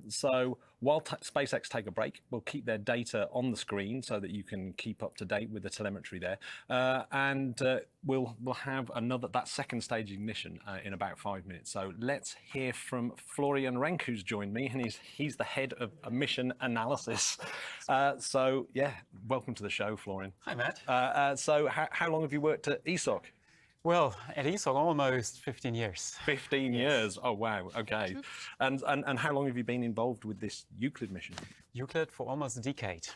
So while SpaceX take a break, we'll keep their data on the screen so that you can keep up to date with the telemetry there. We'll have that second stage ignition in about 5 minutes. So let's hear from Florian Renk, who's joined me, and he's the head of mission analysis. So yeah, welcome to the show, Florian. Hi, Matt. So how long have you worked at ESOC? Well, at ESA, almost 15 years. 15 years. Oh, wow. Okay. And how long have you been involved with this Euclid mission? Euclid for almost a decade.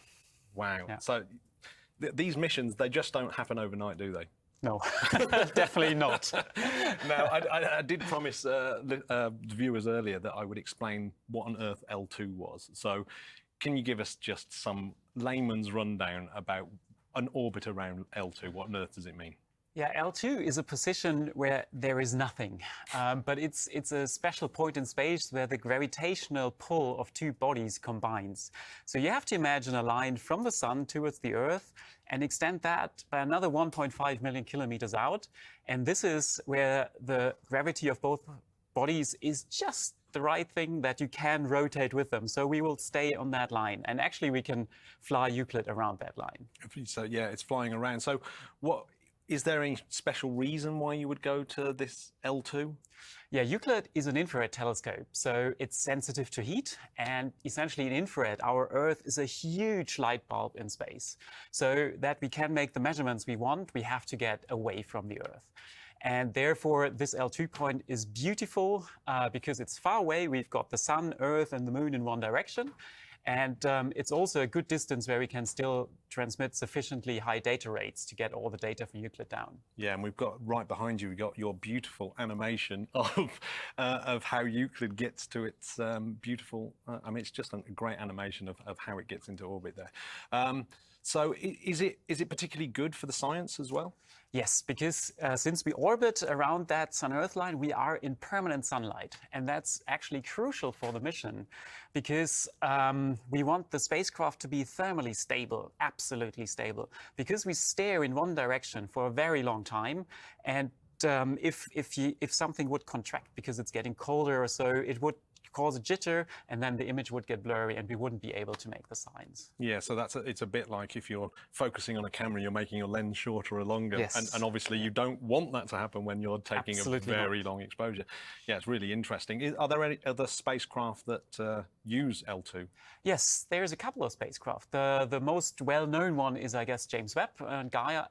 Wow. Yeah. So these missions, they just don't happen overnight, do they? No, definitely not. Now, I did promise the viewers earlier that I would explain what on earth L2 was. So can you give us just some layman's rundown about an orbit around L2? What on earth does it mean? Yeah, L2 is a position where there is nothing, but it's a special point in space where the gravitational pull of two bodies combines. So you have to imagine a line from the sun towards the Earth and extend that by another 1.5 million kilometers out. And this is where the gravity of both bodies is just the right thing that you can rotate with them. So we will stay on that line. And actually, we can fly Euclid around that line. So yeah, it's flying around. So is there any special reason why you would go to this L2? Yeah, Euclid is an infrared telescope, so it's sensitive to heat, and essentially in infrared, our Earth is a huge light bulb in space. So that we can make the measurements we want, we have to get away from the Earth. And therefore, this L2 point is beautiful because it's far away. We've got the sun, Earth, and the moon in one direction. And it's also a good distance where we can still transmit sufficiently high data rates to get all the data from Euclid down. Yeah, and we've got right behind you, we've got your beautiful animation of how Euclid gets to its beautiful, I mean, it's just a great animation of how it gets into orbit there. So is it particularly good for the science as well? Yes, because since we orbit around that Sun-Earth line, we are in permanent sunlight. And that's actually crucial for the mission because we want the spacecraft to be thermally stable, absolutely stable, because we stare in one direction for a very long time. And if something would contract because it's getting colder or so, it would cause a jitter, and then the image would get blurry and we wouldn't be able to make the signs. Yeah, so it's a bit like if you're focusing on a camera, you're making your lens shorter or longer. Yes. And obviously you don't want that to happen when you're taking Absolutely a very long exposure. Yeah, it's really interesting. Are there any other spacecraft that use L2? Yes, there's a couple of spacecraft. The most well-known one is, I guess, James Webb and Gaia,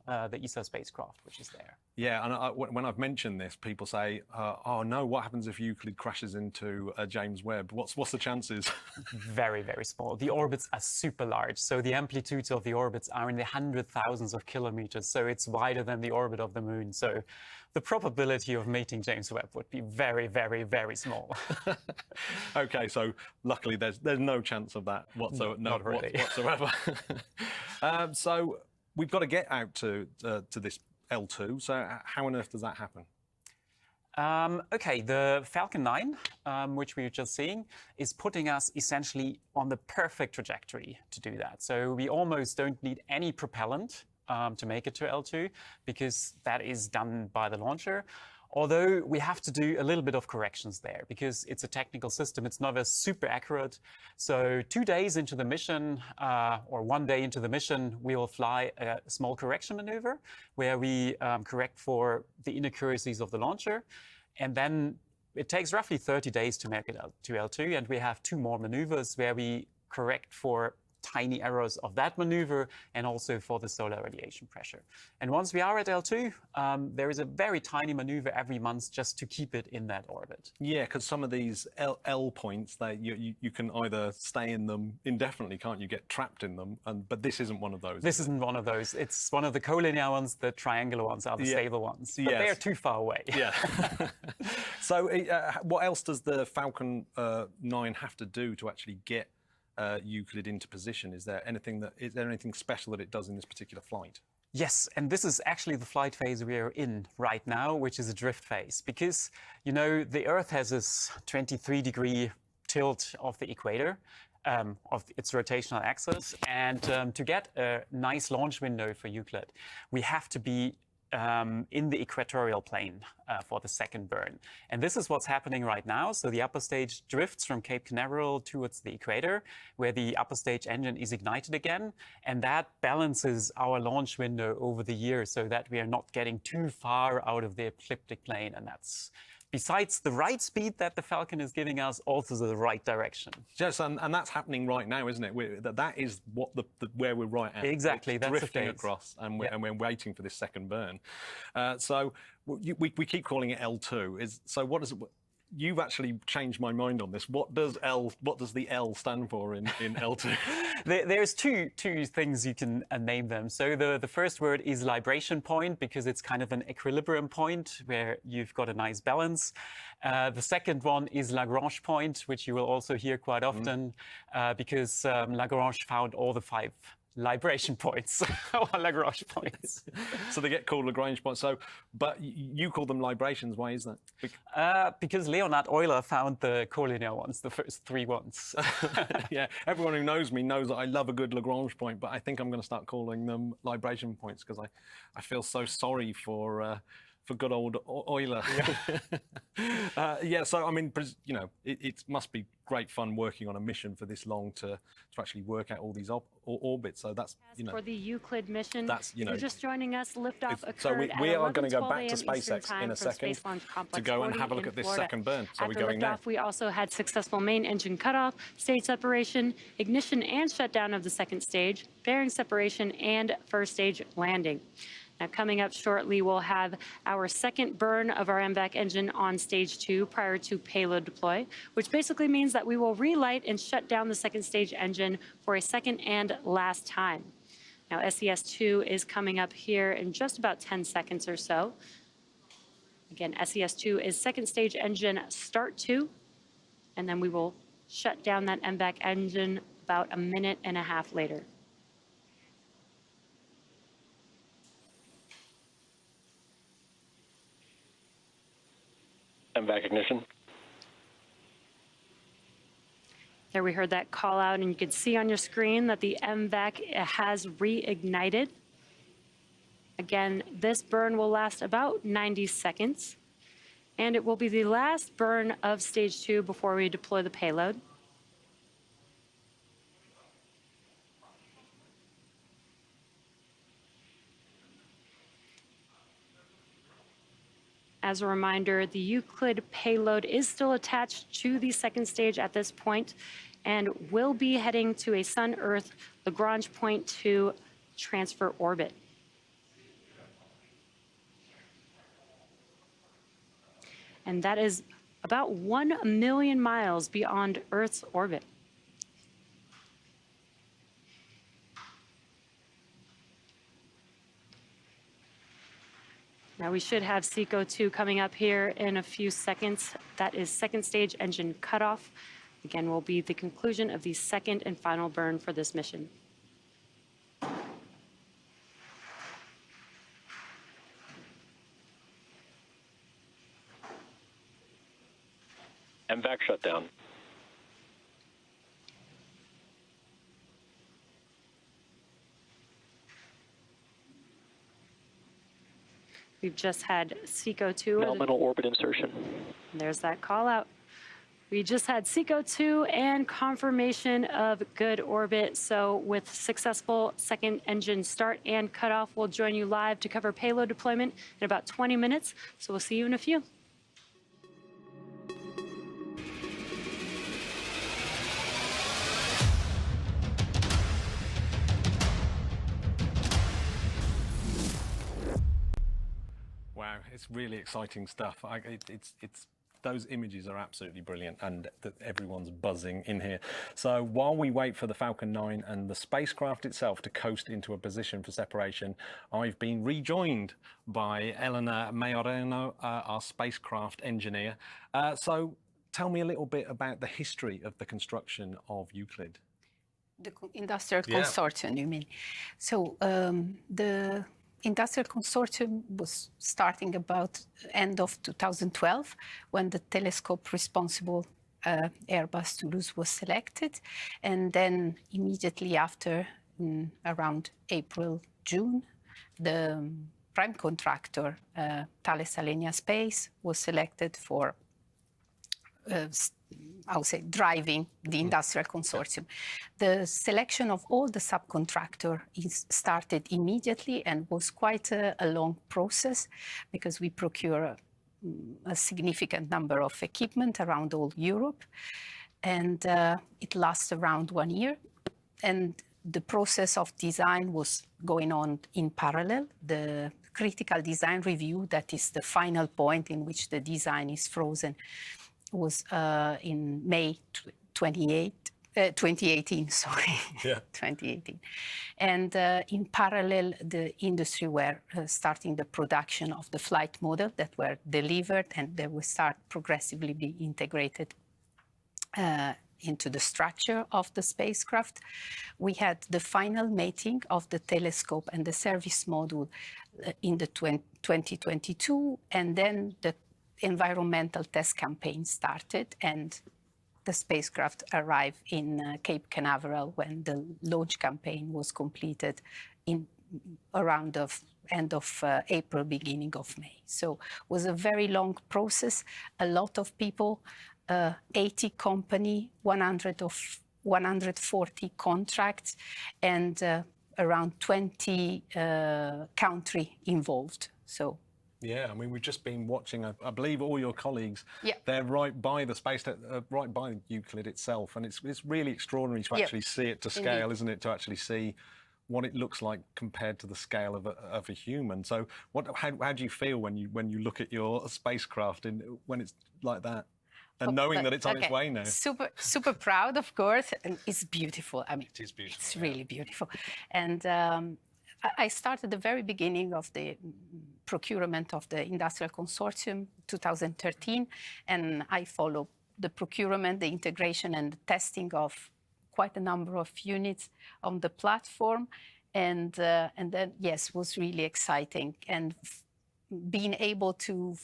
the ESA spacecraft, which is there. Yeah, and when I've mentioned this, people say, oh no, what happens if Euclid crashes into James Webb? What's the chances? Very, very small. The orbits are super large, so the amplitudes of the orbits are in the 100,000s of kilometers, so it's wider than the orbit of the moon. So the probability of meeting James Webb would be very, very, very small. Okay, so luckily there's no chance of that whatsoever. Not really. Whatsoever. So we've got to get out to this L2. So how on earth does that happen? Okay, the Falcon 9, which we were just seeing, is putting us essentially on the perfect trajectory to do that. So we almost don't need any propellant to make it to L2 because that is done by the launcher. Although we have to do a little bit of corrections there because it's a technical system. It's not as super accurate. So 2 days into the mission, or 1 day into the mission, we will fly a small correction maneuver where we correct for the inaccuracies of the launcher. And then it takes roughly 30 days to make it to L2. And we have 2 more maneuvers where we correct for tiny errors of that maneuver and also for the solar radiation pressure. And once we are at L2, there is a very tiny maneuver every month just to keep it in that orbit. Yeah, because some of these L points, you can either stay in them indefinitely, can't you? Get trapped in them, but this isn't one of those. This isn't one of those. It's one of the collinear ones. The triangular ones are the stable ones, but they're too far away. Yeah. So what else does the Falcon 9 have to do to actually get Euclid into position? Is there anything special that it does in this particular flight? Yes, and this is actually the flight phase we are in right now, which is a drift phase, because, you know, the Earth has this 23-degree tilt of the equator, of its rotational axis, and to get a nice launch window for Euclid, we have to be in the equatorial plane for the second burn. And this is what's happening right now. So the upper stage drifts from Cape Canaveral towards the equator, where the upper stage engine is ignited again. And that balances our launch window over the year so that we are not getting too far out of the ecliptic plane. And that's, besides the right speed that the Falcon is giving us, also the right direction. Yes, and that's happening right now, isn't it? That is what where we're right at. Exactly, it's that's drifting the phase. across, and we're waiting for this second burn. So we keep calling it L2. So what does it? You've actually changed my mind on this. What does the L stand for in L2? There's two things you can name them. So the first word is libration point, because it's kind of an equilibrium point where you've got a nice balance. The second one is Lagrange point, which you will also hear quite often, because Lagrange found all the 5 libration points or Lagrange points. So they get called Lagrange points. So, but you call them librations. Why is that? Because Leonhard Euler found the collinear ones, the first 3 ones. Yeah, everyone who knows me knows that I love a good Lagrange point, but I think I'm going to start calling them libration points because I feel so sorry for good old Euler. Yeah. So I mean, you know, it must be great fun working on a mission for this long to actually work out all these orbits. So that's, you know, for the Euclid mission. That's, you know, if you're just joining us, liftoff occurred so we at are going to go 11:12 back to a.m. Eastern SpaceX time in a from second Space Launch Complex to go and 40 have a look in at this Florida. second burn. So After we're going now. liftoff, we also had successful main engine cutoff, stage separation, ignition and shutdown of the second stage, bearing separation, and first stage landing. Now, coming up shortly, we'll have our second burn of our MVAC engine on stage 2 prior to payload deploy, which basically means that we will relight and shut down the second stage engine for a second and last time. Now, SES-2 is coming up here in just about 10 seconds or so. Again, SES-2 is second stage engine start 2, and then we will shut down that MVAC engine about a minute and a half later. MVAC ignition. There we heard that call out, and you can see on your screen that the MVAC has reignited. Again, this burn will last about 90 seconds, and it will be the last burn of stage 2 before we deploy the payload. As a reminder, the Euclid payload is still attached to the second stage at this point and will be heading to a Sun-Earth Lagrange point to transfer orbit. And that is about 1 million miles beyond Earth's orbit. Now we should have SECO-2 coming up here in a few seconds. That is second stage engine cutoff. Again, will be the conclusion of the second and final burn for this mission. MVAC shutdown. We've just had SECO-2. Nominal orbit insertion. There's that call out. We just had SECO-2 and confirmation of good orbit. So with successful second engine start and cutoff, we'll join you live to cover payload deployment in about 20 minutes. So we'll see you in a few. Wow, it's really exciting stuff. It's those images are absolutely brilliant, and everyone's buzzing in here. So while we wait for the Falcon 9 and the spacecraft itself to coast into a position for separation, I've been rejoined by Elena Majoreno, our spacecraft engineer. So tell me a little bit about the history of the construction of Euclid. The industrial Yeah. consortium, you mean? So the industrial consortium was starting about end of 2012 when the telescope responsible Airbus Toulouse was selected, and then immediately after, around April, June, the prime contractor Thales Alenia Space was selected for I would say driving the industrial consortium. The selection of all the subcontractor started immediately and was quite a long process because we procure a significant number of equipment around all Europe, and it lasts around 1 year. And the process of design was going on in parallel. The critical design review, that is the final point in which the design is frozen, was in May 2018, sorry. Yeah. 2018. And in parallel, the industry were starting the production of the flight model that were delivered, and they will start progressively be integrated into the structure of the spacecraft. We had the final mating of the telescope and the service module in the 2022, and then the environmental test campaign started, and the spacecraft arrived in Cape Canaveral when the launch campaign was completed in around the end of April, beginning of May. So it was a very long process, a lot of people, 80 company, 140 contracts, and around 20 country involved. So. Yeah, I mean, we've just been watching, I believe all your colleagues, Yeah. they're right by the right by Euclid itself, and it's really extraordinary to actually see it to scale, Indeed. isn't it, to actually see what it looks like compared to the scale of a human. So how do you feel when you look at your spacecraft when it's like that, and knowing that it's on its way now? Super proud, of course, and it's beautiful. I mean, it is beautiful. It's really beautiful. And I started the very beginning of the procurement of the industrial consortium, 2013, and I followed the procurement, the integration, and the testing of quite a number of units on the platform, and then yes, was really exciting, and being able to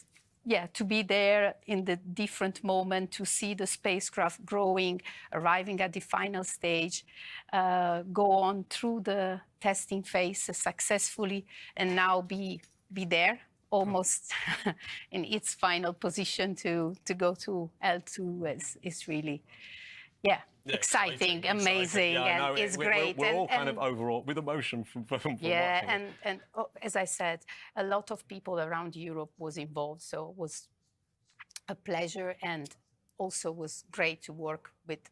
be there in the different moment, to see the spacecraft growing, arriving at the final stage, go on through the testing phase successfully, and now be there almost in its final position to go to L2 is really, exciting, amazing, and it's great. We're all kind of overawed with emotion from watching it. And as I said, a lot of people around Europe was involved, so it was a pleasure, and also was great to work with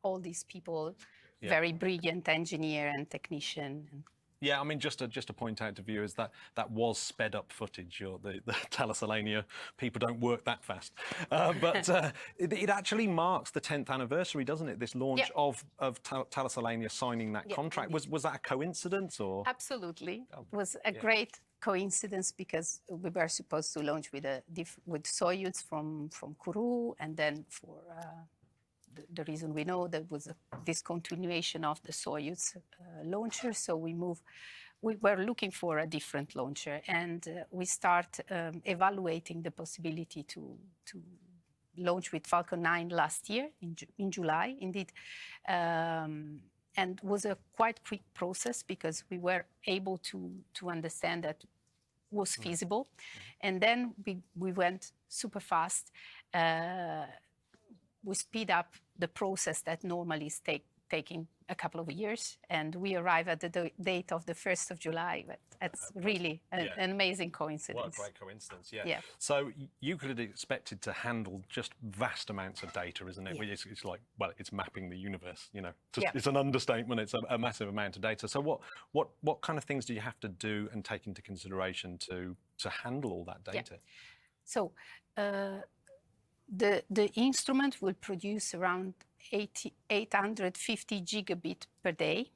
all these people, very brilliant engineer and technician. Yeah, I mean, just to point out to viewers that was sped up footage. The Thales Alenia people don't work that fast, but it actually marks the 10th anniversary, doesn't it? This launch of Thales Alenia signing that contract. Was that a coincidence, or? Absolutely, it was a great coincidence, because we were supposed to launch with Soyuz from Kourou, and then for the reason we know, there was a discontinuation of the Soyuz launcher, so we were looking for a different launcher, and we start evaluating the possibility to launch with Falcon 9 last year in July, indeed, and was a quite quick process, because we were able to understand that was feasible, and then we went super fast. We speed up the process that normally is taking a couple of years, and we arrive at the date of the 1st of July. But that's really an amazing coincidence. What a great coincidence, yeah. So Euclid is expected to handle just vast amounts of data, isn't it? It's like, well, it's mapping the universe, It's an understatement. It's a massive amount of data. So what kind of things do you have to do and take into consideration to handle all that data? So the instrument will produce around 850 gigabit per day.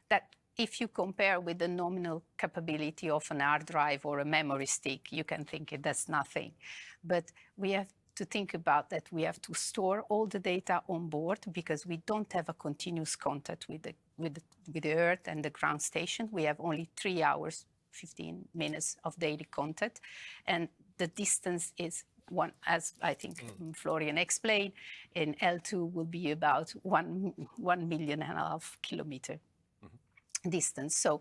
That, if you compare with the nominal capability of an hard drive or a memory stick, you can think that's nothing. But we have to think about that we have to store all the data on board because we don't have a continuous contact with the Earth and the ground station. We have only 3 hours, 15 minutes of daily contact. And the distance is one, as I think Florian explained, in L2 will be about 1.5 million kilometer distance. So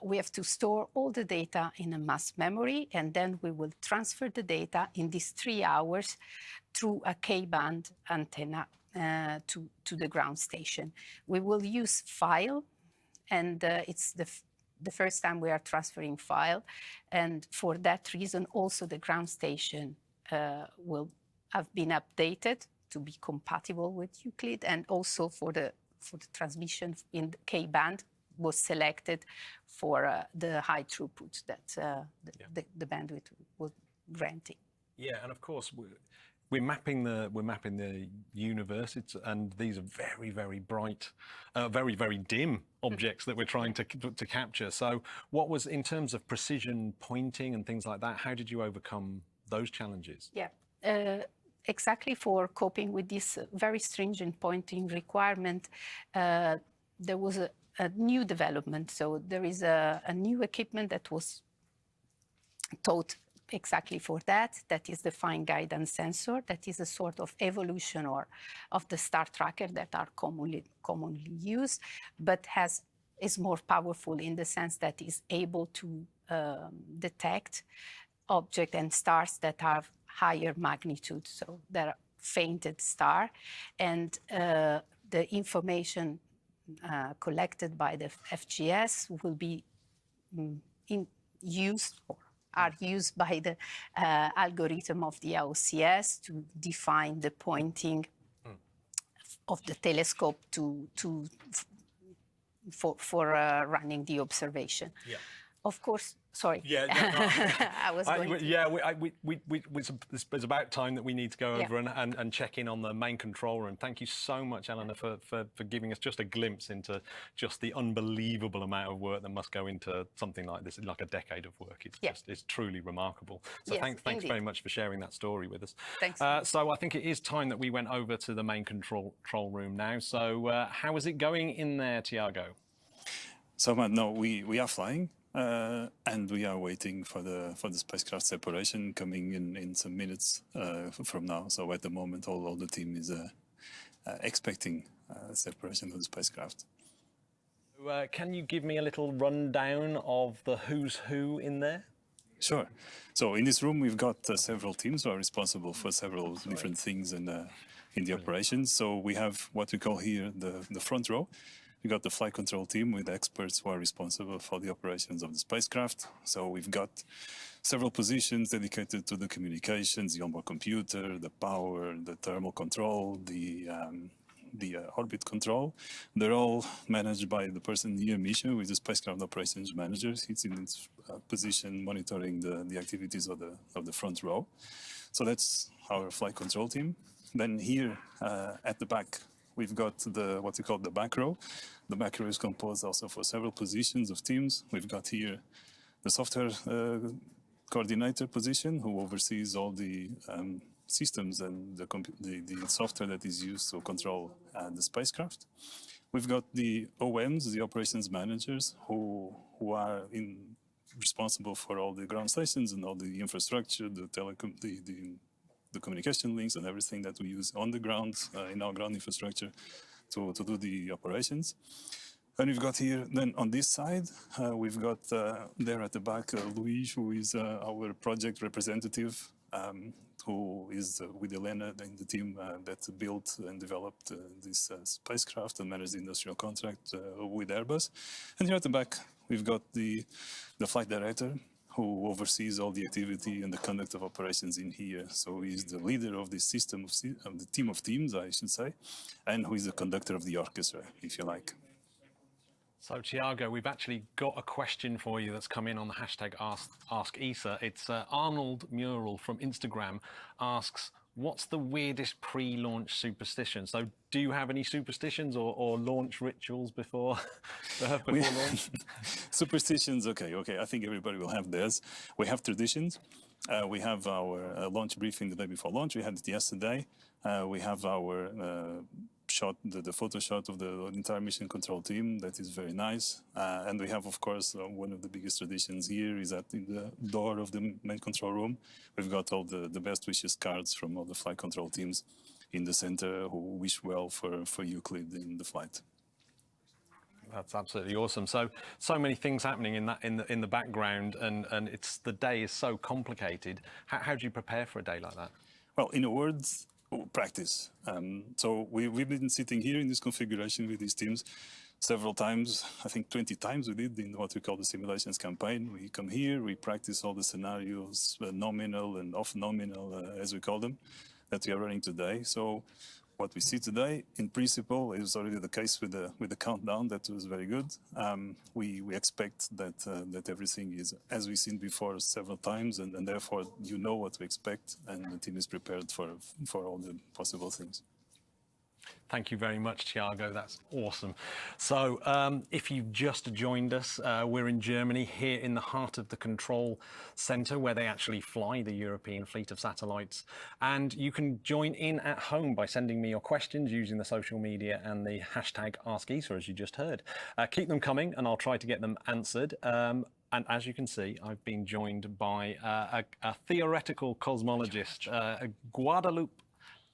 we have to store all the data in a mass memory, and then we will transfer the data in these 3 hours through a K-band antenna to the ground station. We will use file, and it's the first time we are transferring file. And for that reason, also the ground station will have been updated to be compatible with Euclid, and also for the transmission in the K-band was selected for the high throughput that the bandwidth was granting. Yeah, and of course we're mapping the universe. And these are very, very bright, very, very dim objects that we're trying to capture. So, what was, in terms of precision pointing and things like that, how did you overcome those challenges? Yeah. Exactly for coping with this very stringent pointing requirement, there was a new development. So there is a new equipment that was taught exactly for that. That is the fine guidance sensor. That is a sort of evolution of the star tracker that are commonly used, but is more powerful in the sense that is able to detect objects and stars that have higher magnitude, so they're fainted star, and the information collected by the FGS will be used by the algorithm of the OCS to define the pointing of the telescope for running the observation. Yeah. Of course. Sorry. Yeah, I was going it's about time that we need to go over and check in on the main control room. Thank you so much, Elena, for giving us just a glimpse into just the unbelievable amount of work that must go into something like this, like a decade of work. It's truly remarkable. So thanks very much for sharing that story with us. Thanks. So I think it is time that we went over to the main control room now. So how is it going in there, Tiago? So Matt, no, we are flying. And we are waiting for the spacecraft separation coming in some minutes from now. So at the moment, all the team is expecting separation of the spacecraft. Can you give me a little rundown of the who's who in there? Sure. So in this room, we've got several teams who are responsible for several different things in the operations. So we have what we call here the front row. We got the flight control team with experts who are responsible for the operations of the spacecraft. So we've got several positions dedicated to the communications, the onboard computer, the power, the thermal control, the orbit control. They're all managed by the person near mission, who is the spacecraft operations manager. He's in its position monitoring the activities of the front row. So that's our flight control team. Then here at the back, we've got what we call the back row. The back row is composed also for several positions of teams. We've got here the software coordinator position, who oversees all the systems and the software that is used to control the spacecraft. We've got the OMs, the operations managers, who are responsible for all the ground stations and all the infrastructure, the communication links and everything that we use on the ground, in our ground infrastructure to do the operations. And we've got here, then on this side, we've got there at the back, Luis, who is our project representative, who is with Elena and the team that built and developed this spacecraft and managed the industrial contract with Airbus. And here at the back, we've got the flight director, who oversees all the activity and the conduct of operations in here. So he's the leader of this system, of the team of teams, I should say, and who is the conductor of the orchestra, if you like. So, Tiago, we've actually got a question for you that's come in on the hashtag Ask ESA. It's Arnold Mural from Instagram asks, what's the weirdest pre-launch superstition? So do you have any superstitions or launch rituals before launch? Superstitions, okay. I think everybody will have theirs. We have traditions. We have our launch briefing the day before launch. We had it yesterday. We have our shot, the photo shot of the entire mission control team. That is very nice. And we have, of course, one of the biggest traditions here is that in the door of the main control room, we've got all the best wishes cards from all the flight control teams in the center who wish well for Euclid in the flight. That's absolutely awesome. So many things happening in the background, and it's the day is so complicated. How do you prepare for a day like that? Well, in a word, practice. So we've been sitting here in this configuration with these teams several times. I think 20 times we did in what we call the simulations campaign. We come here, we practice all the scenarios, nominal and off-nominal, as we call them, that we are running today. So what we see today, in principle, is already the case with the countdown. That was very good. We expect that everything is as we've seen before several times, and therefore you know what to expect, and the team is prepared for all the possible things. Thank you very much, Thiago. That's awesome. So if you've just joined us, we're in Germany, here in the heart of the control center where they actually fly the European fleet of satellites. And you can join in at home by sending me your questions using the social media and the hashtag #AskESA, as you just heard. Keep them coming and I'll try to get them answered. And as you can see, I've been joined by a theoretical cosmologist,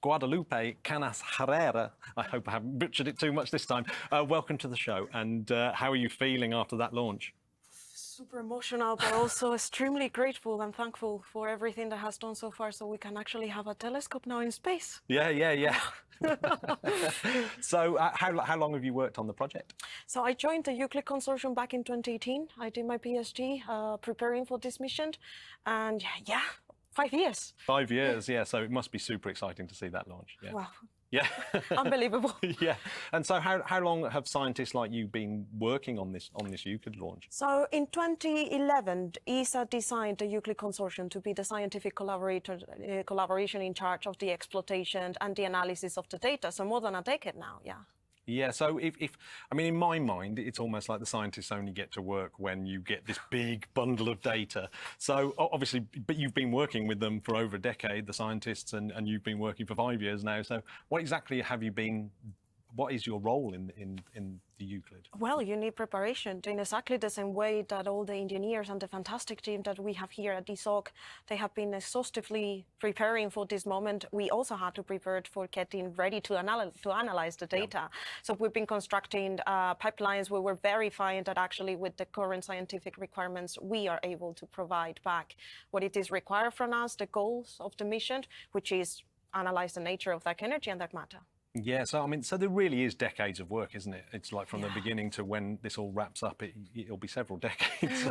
Guadalupe Canas Herrera. I hope I haven't butchered it too much this time. Welcome to the show. And how are you feeling after that launch? Super emotional, but also extremely grateful and thankful for everything that has done so far, so we can actually have a telescope now in space. Yeah. So how long have you worked on the project? So I joined the Euclid consortium back in 2018. I did my PhD preparing for this mission, and yeah, 5 years. 5 years, yeah. So it must be super exciting to see that launch. Yeah. Wow. Yeah. Unbelievable. Yeah. And so how long have scientists like you been working on this Euclid launch? So in 2011, ESA designed the Euclid consortium to be the scientific collaboration in charge of the exploitation and the analysis of the data. So more than a decade now, yeah. Yeah, so I mean, in my mind, it's almost like the scientists only get to work when you get this big bundle of data. So obviously, but you've been working with them for over a decade, the scientists, and you've been working for 5 years now. So what exactly have you been, what is your role in the Euclid? Well, you need preparation in exactly the same way that all the engineers and the fantastic team that we have here at DISOC, they have been exhaustively preparing for this moment. We also had to prepare for getting ready to analyze the data. Yeah. So we've been constructing pipelines where we're verifying that actually with the current scientific requirements, we are able to provide back what it is required from us, the goals of the mission, which is analyze the nature of dark energy and dark matter. Yeah, so I mean, so there really is decades of work, isn't it? It's like from the beginning to when this all wraps up, it'll be several decades.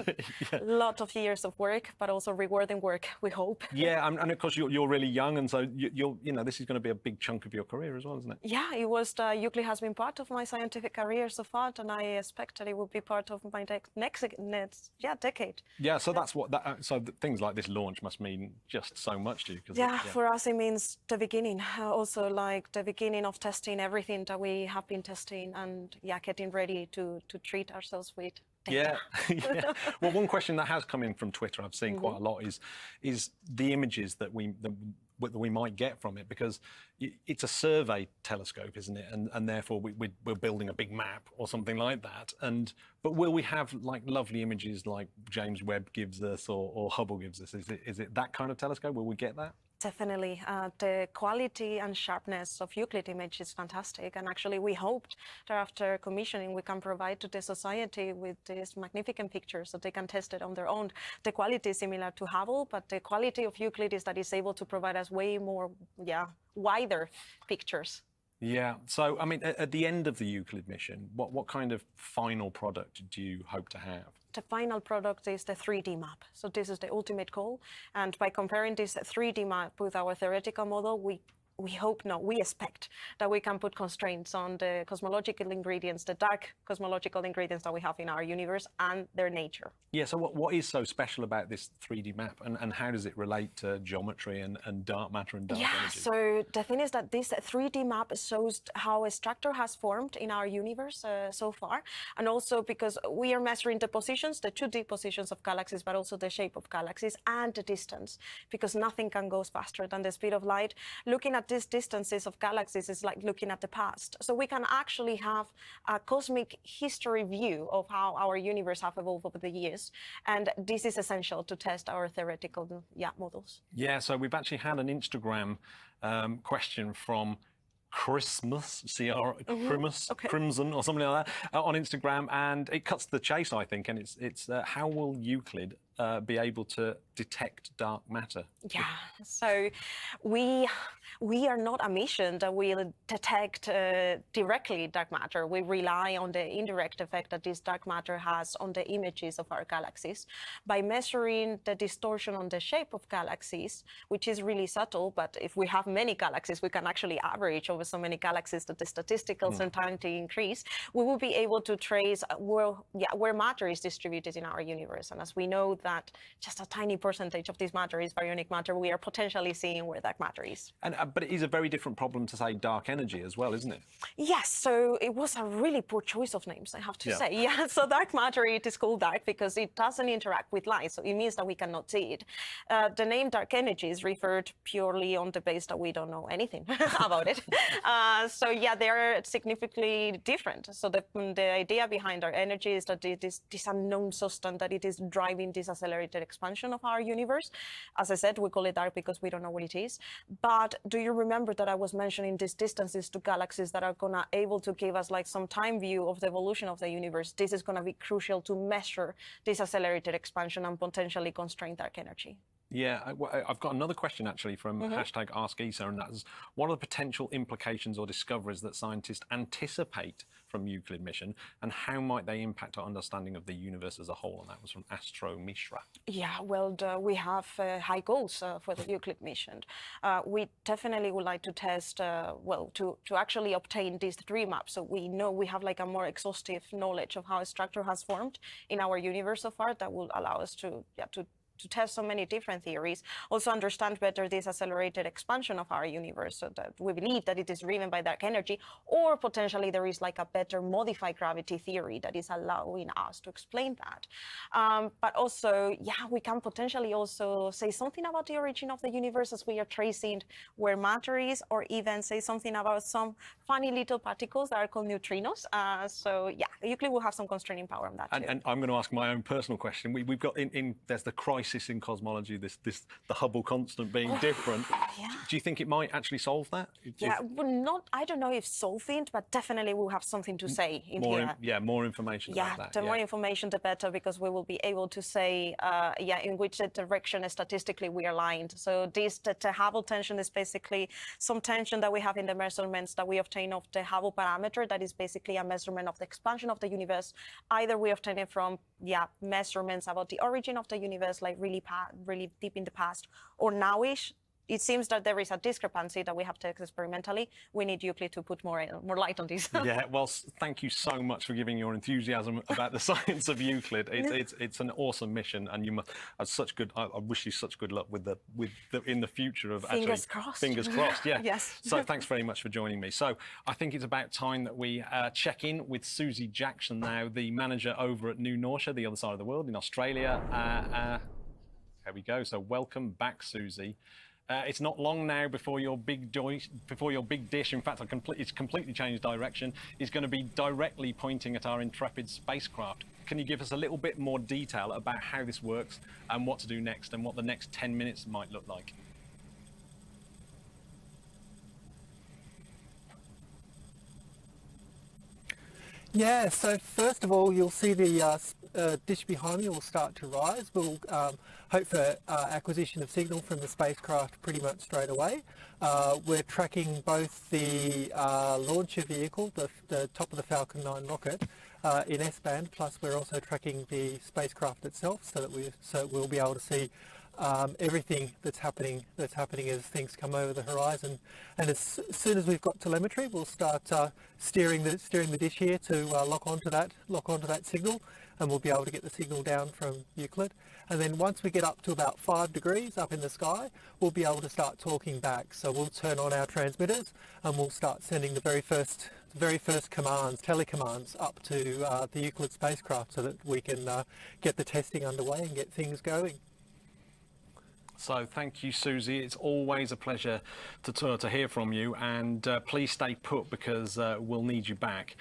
A lot of years of work, but also rewarding work, we hope. Yeah, and of course you're really young, and so you know this is going to be a big chunk of your career as well, isn't it? Yeah, it was. Euclid has been part of my scientific career so far, and I expect that it will be part of my next decade. Yeah, so that's what things like this launch must mean just so much to you. Yeah, for us it means the beginning. Also, like the beginning of testing everything that we have been testing, and getting ready to treat ourselves with data. Yeah. Well, one question that has come in from Twitter, I've seen quite a lot, is the images that we might get from it, because it's a survey telescope, isn't it? And therefore we're building a big map or something like that. But will we have like lovely images like James Webb gives us or Hubble gives us? Is it that kind of telescope? Will we get that? Definitely. The quality and sharpness of Euclid image is fantastic. And actually, we hoped that after commissioning, we can provide to the society with these magnificent pictures so they can test it on their own. The quality is similar to Hubble, but the quality of Euclid is that it's able to provide us way more, wider pictures. Yeah. So, I mean, at the end of the Euclid mission, what kind of final product do you hope to have? The final product is the 3D map. So this is the ultimate goal. And by comparing this 3D map with our theoretical model, we hope not, we expect that we can put constraints on the cosmological ingredients, the dark cosmological ingredients that we have in our universe and their nature. Yeah, so what is so special about this 3D map, and how does it relate to geometry and dark matter and dark energy? So the thing is that this 3D map shows how a structure has formed in our universe so far, and also because we are measuring the positions, the 2D positions of galaxies, but also the shape of galaxies and the distance, because nothing can go faster than the speed of light. Looking at these distances of galaxies is like looking at the past. So we can actually have a cosmic history view of how our universe have evolved over the years. And this is essential to test our theoretical models. Yeah, so we've actually had an Instagram question from Christmas, Crimson or something like that, on Instagram, and it cuts to the chase, I think, and it's how will Euclid be able to detect dark matter? Yeah, so we are not a mission that will detect directly dark matter. We rely on the indirect effect that this dark matter has on the images of our galaxies by measuring the distortion on the shape of galaxies, which is really subtle, but if we have many galaxies, we can actually average over so many galaxies that the statistical certainty increase. We will be able to trace where matter is distributed in our universe. And as we know that just a tiny percentage of this matter is baryonic matter, we are potentially seeing where dark matter is. And but it is a very different problem to, say, dark energy as well, isn't it? Yes, so it was a really poor choice of names, I have to say. Yeah, so dark matter, it is called dark because it doesn't interact with light, so it means that we cannot see it. The name dark energy is referred purely on the base that we don't know anything about it. So yeah, they're significantly different. So the idea behind dark energy is that it is this unknown substance, that it is driving this accelerated expansion of our universe. As I said, we call it dark because we don't know what it is. But do you remember that I was mentioning these distances to galaxies that are gonna able to give us like some time view of the evolution of the universe? This is gonna be crucial to measure this accelerated expansion and potentially constrain dark energy. Yeah, I've got another question actually from hashtag Ask ESA, and that is, what are the potential implications or discoveries that scientists anticipate from Euclid mission, and how might they impact our understanding of the universe as a whole? And that was from Astro Mishra. Yeah, well, we have high goals for the Euclid mission. We definitely would like to test, to actually obtain these 3 maps, so we know we have like a more exhaustive knowledge of how a structure has formed in our universe so far. That will allow us to test so many different theories, also understand better this accelerated expansion of our universe, so that we believe that it is driven by dark energy, or potentially there is like a better modified gravity theory that is allowing us to explain that. But also, yeah, we can potentially also say something about the origin of the universe as we are tracing where matter is, or even say something about some funny little particles that are called neutrinos. So yeah, Euclid will have some constraining power on that too. And I'm going to ask my own personal question. We've got there's the crisis in cosmology, the Hubble constant being different. Yeah. Do you think it might actually solve that? Yeah, well, I don't know if solving, but definitely we'll have something to say in here. More information about that. The more information, the better, because we will be able to say, in which direction statistically we are aligned. So the Hubble tension is basically some tension that we have in the measurements that we obtain of the Hubble parameter. That is basically a measurement of the expansion of the universe. Either we obtain it from measurements about the origin of the universe, like really deep in the past, or nowish. It seems that there is a discrepancy that we have to test experimentally. We need Euclid to put more light on this. Yeah, well, thank you so much for giving your enthusiasm about the science of Euclid. It's an awesome mission, and you must have such good. I wish you such good luck in the future of fingers crossed. Fingers crossed. Yeah. Yes. So thanks very much for joining me. So I think it's about time that we check in with Susie Jackson now, the manager over at New Norcia, the other side of the world in Australia. There we go. So welcome back, Susie. It's not long now before your big dish, in fact, it's completely changed direction, is going to be directly pointing at our Intrepid spacecraft. Can you give us a little bit more detail about how this works and what to do next, and what the next 10 minutes might look like? Yeah, so first of all, you'll see the dish behind me will start to rise. We'll hope for acquisition of signal from the spacecraft pretty much straight away. We're tracking both the launcher vehicle, the top of the Falcon 9 rocket, in S-band, plus we're also tracking the spacecraft itself, so that we'll be able to see everything that's happening as things come over the horizon. And as soon as we've got telemetry, we'll start steering the dish here to lock onto that signal, and we'll be able to get the signal down from Euclid. And then once we get up to about 5 degrees up in the sky, we'll be able to start talking back. So we'll turn on our transmitters and we'll start sending the very first commands, telecommands, up to the Euclid spacecraft so that we can get the testing underway and get things going. So thank you, Susie. It's always a pleasure to hear from you, and please stay put because we'll need you back.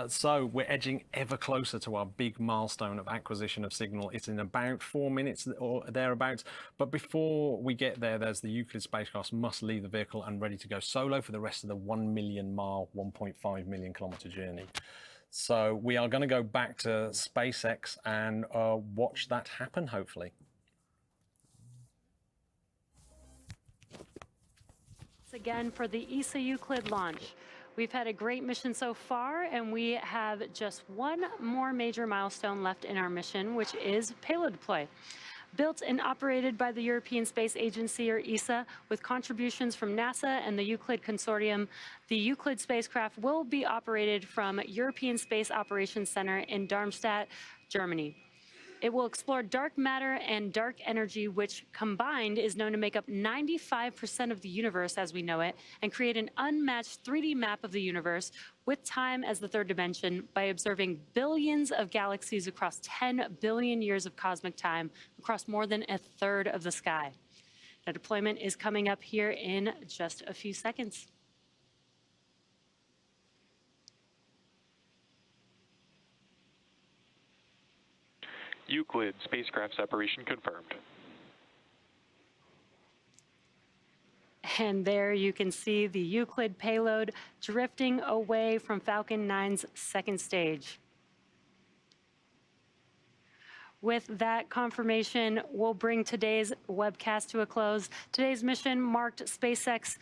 So we're edging ever closer to our big milestone of acquisition of signal. It's in about 4 minutes or thereabouts. But before we get there, there's the Euclid spacecraft must leave the vehicle and ready to go solo for the rest of the 1 million mile, 1.5 million kilometer journey. So we are going to go back to SpaceX and watch that happen, hopefully. Again for the ESA Euclid launch. We've had a great mission so far, and we have just one more major milestone left in our mission, which is payload deploy. Built and operated by the European Space Agency, or ESA, with contributions from NASA and the Euclid Consortium, the Euclid spacecraft will be operated from European Space Operations Center in Darmstadt, Germany. It will explore dark matter and dark energy, which combined is known to make up 95% of the universe as we know it, and create an unmatched 3D map of the universe with time as the third dimension by observing billions of galaxies across 10 billion years of cosmic time across more than a third of the sky. Now, deployment is coming up here in just a few seconds. Euclid spacecraft separation confirmed. And there you can see the Euclid payload drifting away from Falcon 9's second stage. With that confirmation, we'll bring today's webcast to a close. Today's mission marked SpaceX's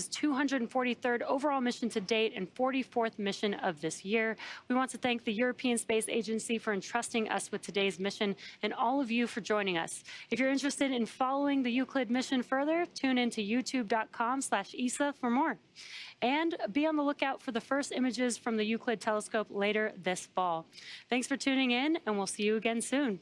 243rd overall mission to date and 44th mission of this year. We want to thank the European Space Agency for entrusting us with today's mission and all of you for joining us. If you're interested in following the Euclid mission further, tune into youtube.com/ESA for more. And be on the lookout for the first images from the Euclid telescope later this fall. Thanks for tuning in, and we'll see you again soon.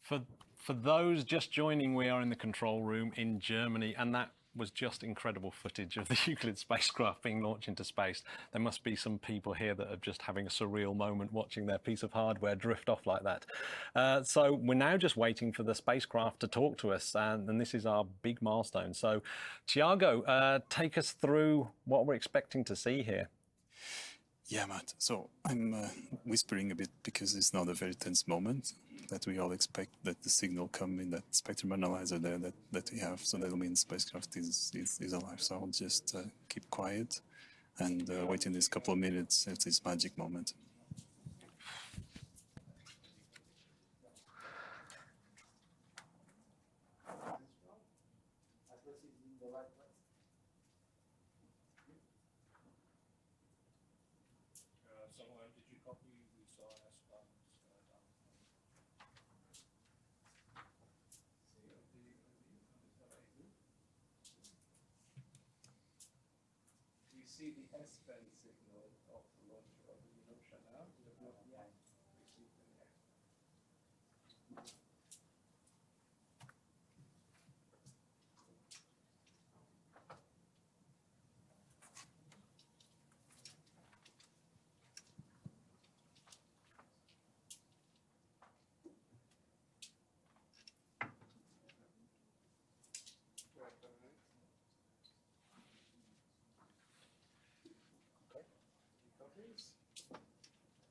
For those just joining, we are in the control room in Germany, and that was just incredible footage of the Euclid spacecraft being launched into space. There must be some people here that are just having a surreal moment watching their piece of hardware drift off like that. So we're now just waiting for the spacecraft to talk to us, and this is our big milestone. So Tiago, take us through what we're expecting to see here. Yeah, Matt. So I'm whispering a bit because it's not a very tense moment that we all expect that the signal come in that spectrum analyzer there that we have. So that'll mean the spacecraft is alive. So I'll just keep quiet and wait in this couple of minutes at this magic moment. See the S-band signal of the launcher of the universe now? We have not yet received it yet.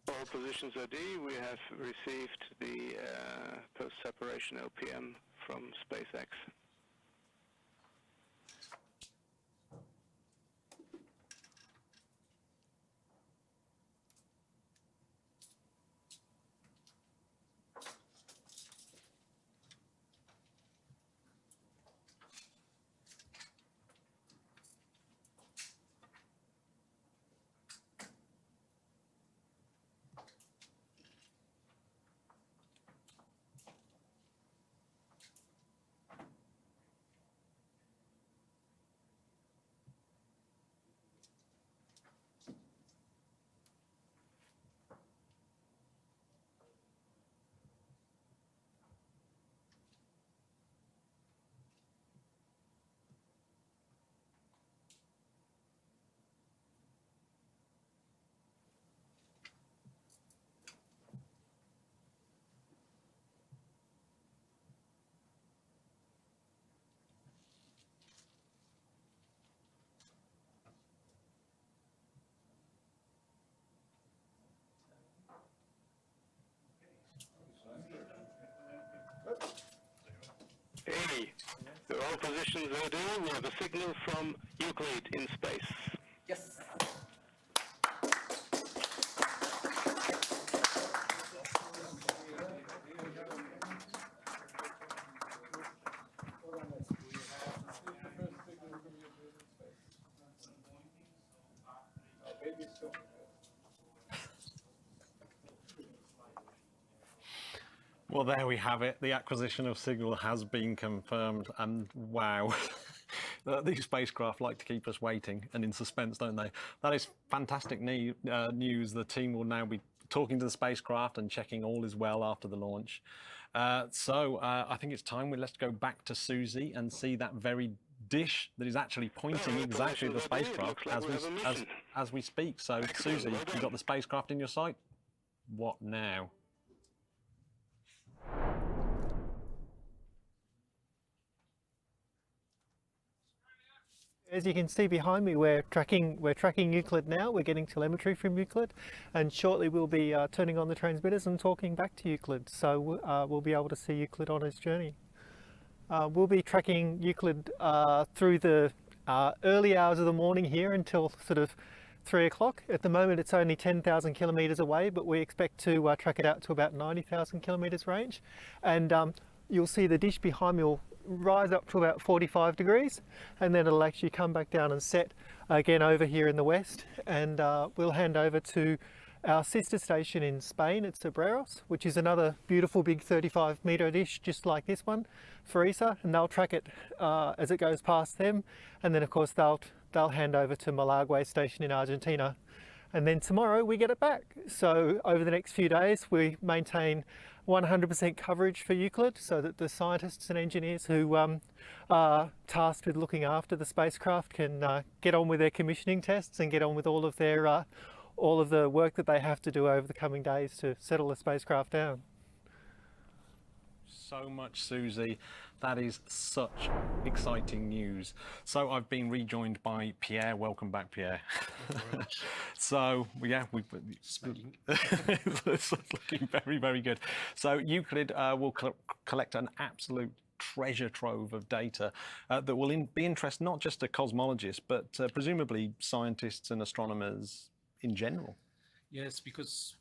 All positions are D. We have received the post-separation OPM from SpaceX. The all positions are due. We have a signal from Euclid in space. Yes. Well, there we have it. The acquisition of Signal has been confirmed, and wow. These spacecraft like to keep us waiting and in suspense, don't they? That is fantastic news. The team will now be talking to the spacecraft and checking all is well after the launch. So I think it's time let's go back to Susie and see that very dish that is actually pointing exactly at the spacecraft as we speak. So Susie, you got the spacecraft in your sight? What now? As you can see behind me, we're tracking Euclid now. We're getting telemetry from Euclid, and shortly we'll be turning on the transmitters and talking back to Euclid. So we'll be able to see Euclid on his journey. We'll be tracking Euclid through the early hours of the morning here until sort of 3 o'clock. At the moment it's only 10,000 kilometres away, but we expect to track it out to about 90,000 kilometres range. And you'll see the dish behind me will rise up to about 45 degrees, and then it'll actually come back down and set again over here in the west. And we'll hand over to our sister station in Spain at Cebreros, which is another beautiful big 35-metre dish just like this one for ESA, and they'll track it as it goes past them. And then of course they'll hand over to Malague station in Argentina, and then tomorrow we get it back. So over the next few days we maintain 100% coverage for Euclid, so that the scientists and engineers who are tasked with looking after the spacecraft can get on with their commissioning tests and get on with all of the work that they have to do over the coming days to settle the spacecraft down. So much, Susie. That is such exciting news. So I've been rejoined by Pierre. Welcome back, Pierre. So yeah, it's looking very, very good. So Euclid will collect an absolute treasure trove of data that will be interest not just to cosmologists, but presumably scientists and astronomers in general. Yes, because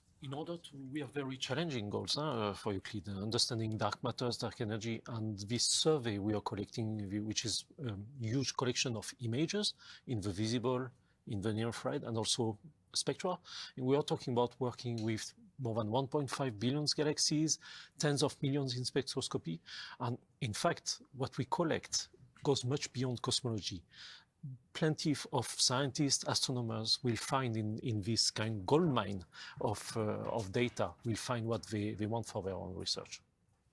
we have very challenging goals for Euclid, understanding dark matters, dark energy, and this survey we are collecting, which is a huge collection of images in the visible, in the near-infrared, and also spectra. And we are talking about working with more than 1.5 billion galaxies, tens of millions in spectroscopy. And in fact, what we collect goes much beyond cosmology. Plenty of scientists, astronomers will find in this kind of gold mine of data, will find what they want for their own research.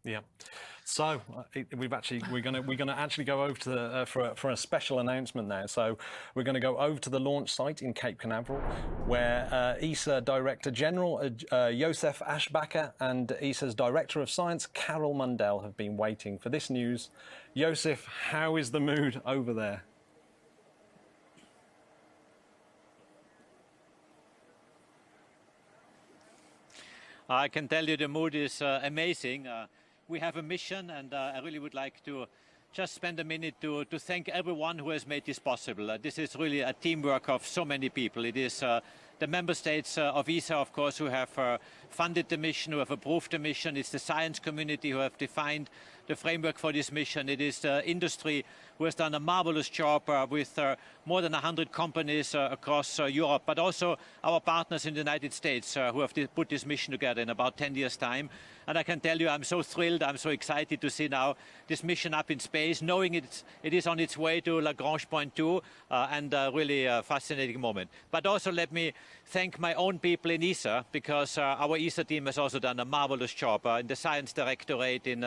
Yeah. So we're gonna actually go over to for a special announcement now. So we're going to go over to the launch site in Cape Canaveral, where ESA Director General Josef Aschbacher and ESA's Director of Science Carol Mundell have been waiting for this news. Josef, how is the mood over there? I can tell you the mood is amazing. We have a mission, and I really would like to just spend a minute to thank everyone who has made this possible. This is really a teamwork of so many people. It is the member states of ESA, of course, who have funded the mission, who have approved the mission. It's the science community who have defined the framework for this mission. It is the industry who has done a marvelous job with more than 100 companies across Europe, but also our partners in the United States who have put this mission together in about 10 years' time. And I can tell you, I'm so thrilled, I'm so excited to see now this mission up in space, knowing it is on its way to Lagrange Point 2, and really a fascinating moment. But also let me thank my own people in ESA, because our ESA team has also done a marvelous job in the Science Directorate, in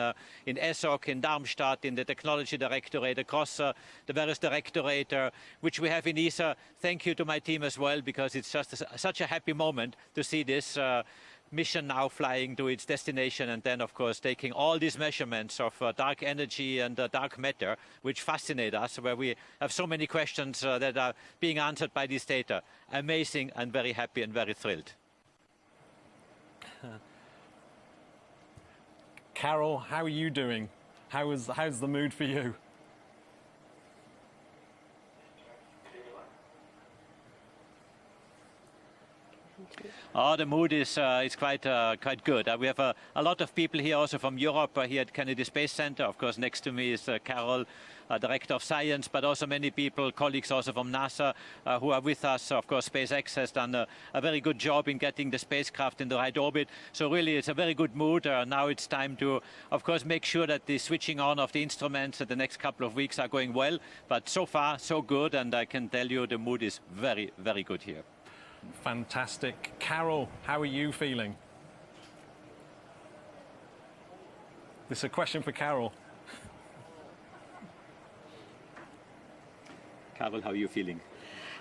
ESOC, in Darmstadt, in the Technology Directorate, across the various directorates which we have in ESA. Thank you to my team as well, because it's just such a happy moment to see this mission now flying to its destination, and then of course taking all these measurements of dark energy and dark matter, which fascinate us, where we have so many questions that are being answered by this data. Amazing, and very happy and very thrilled. Carol, how are you doing? How's the mood for you? Oh, the mood is quite good. We have a lot of people here also from Europe here at Kennedy Space Center. Of course, next to me is Carol, Director of Science, but also many people, colleagues also from NASA who are with us. Of course, SpaceX has done a very good job in getting the spacecraft in the right orbit. So really, it's a very good mood. Now it's time to, of course, make sure that the switching on of the instruments the next couple of weeks are going well. But so far, so good. And I can tell you the mood is very, very good here. Fantastic. Carol, how are you feeling? This is a question for Carol. Carol, how are you feeling?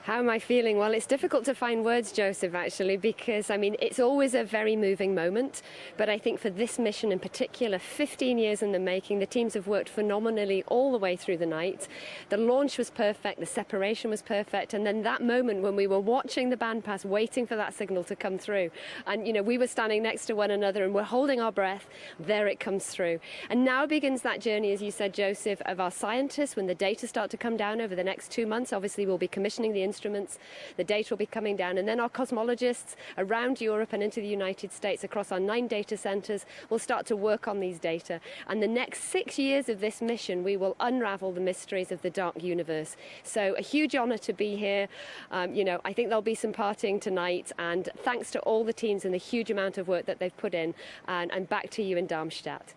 How am I feeling? Well, it's difficult to find words, Joseph, actually, because, I mean, it's always a very moving moment. But I think for this mission in particular, 15 years in the making, the teams have worked phenomenally all the way through the night. The launch was perfect, the separation was perfect, and then that moment when we were watching the bandpass, waiting for that signal to come through, and, you know, we were standing next to one another and we're holding our breath, there it comes through. And now begins that journey, as you said, Joseph, of our scientists. When the data start to come down over the next 2 months, obviously we'll be commissioning the instruments, the data will be coming down, and then our cosmologists around Europe and into the United States across our 9 data centers will start to work on these data. And the next 6 years of this mission, we will unravel the mysteries of the dark universe. So a huge honor to be here. You know, I think there'll be some partying tonight, and thanks to all the teams and the huge amount of work that they've put in. And back to you in Darmstadt.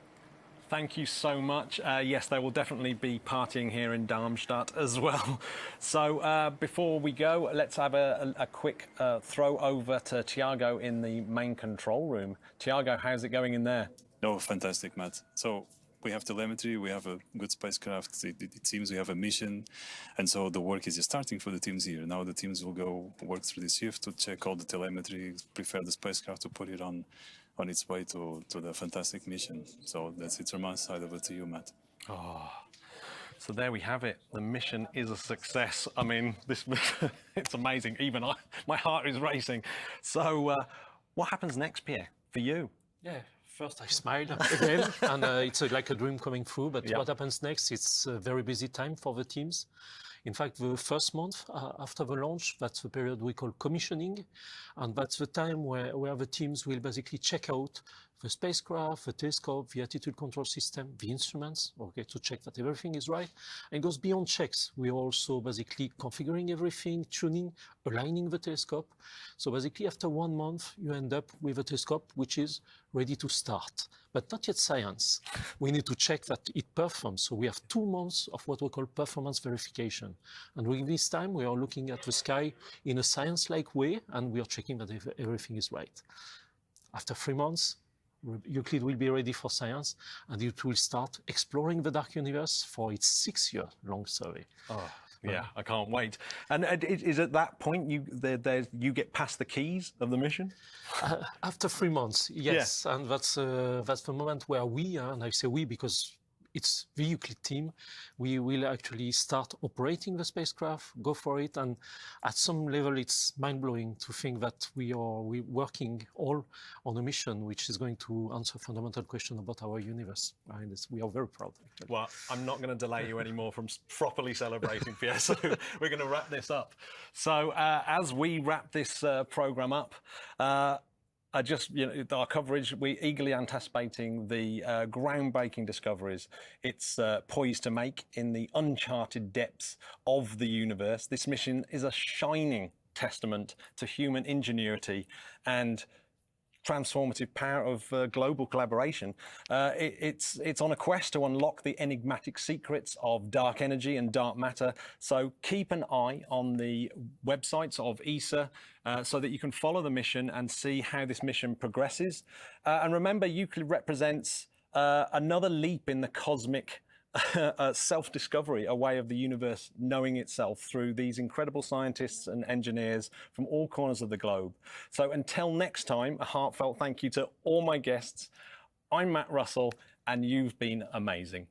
Thank you so much. Yes, there will definitely be partying here in Darmstadt as well. So before we go, let's have a quick throw over to Tiago in the main control room. Tiago, how's it going in there? No, fantastic, Matt. So we have telemetry, we have a good spacecraft, it seems we have a mission, and so the work is just starting for the teams here. Now the teams will go work through this shift to check all the telemetry, prepare the spacecraft to put it on its way to the fantastic mission. So that's it from my side. Over to you, Matt. Oh, so there we have it. The mission is a success. I mean, it's amazing. Even my heart is racing. So what happens next, Pierre, for you? Yeah, first I smile again, and it's like a dream coming true. But what happens next, it's a very busy time for the teams. In fact, the first month after the launch, that's the period we call commissioning. And that's the time where the teams will basically check out the spacecraft, the telescope, the attitude control system, the instruments, okay, to check that everything is right. And it goes beyond checks. We are also basically configuring everything, tuning, aligning the telescope. So basically after 1 month, you end up with a telescope which is ready to start, but not yet science. We need to check that it performs. So we have 2 months of what we call performance verification. And during this time, we are looking at the sky in a science-like way, and we are checking that everything is right. After 3 months, Euclid will be ready for science, and it will start exploring the dark universe for its 6-year-long survey. Oh, yeah, I can't wait. And is at that point you get past the keys of the mission? After 3 months, yes, yeah. And that's the moment where we, and I say we because it's the Euclid team, we will actually start operating the spacecraft, go for it, and at some level it's mind-blowing to think that we are working all on a mission which is going to answer fundamental questions about our universe. Right? We are very proud. Actually. Well, I'm not going to delay you anymore from properly celebrating, Pierre, so we're going to wrap this up. So as we wrap this program up, our coverage, we're eagerly anticipating the groundbreaking discoveries it's poised to make in the uncharted depths of the universe. This mission is a shining testament to human ingenuity and transformative power of global collaboration. It's on a quest to unlock the enigmatic secrets of dark energy and dark matter. So keep an eye on the websites of ESA so that you can follow the mission and see how this mission progresses. And remember, Euclid represents another leap in the cosmic self-discovery, a way of the universe knowing itself through these incredible scientists and engineers from all corners of the globe. So until next time, a heartfelt thank you to all my guests. I'm Matt Russell, and you've been amazing.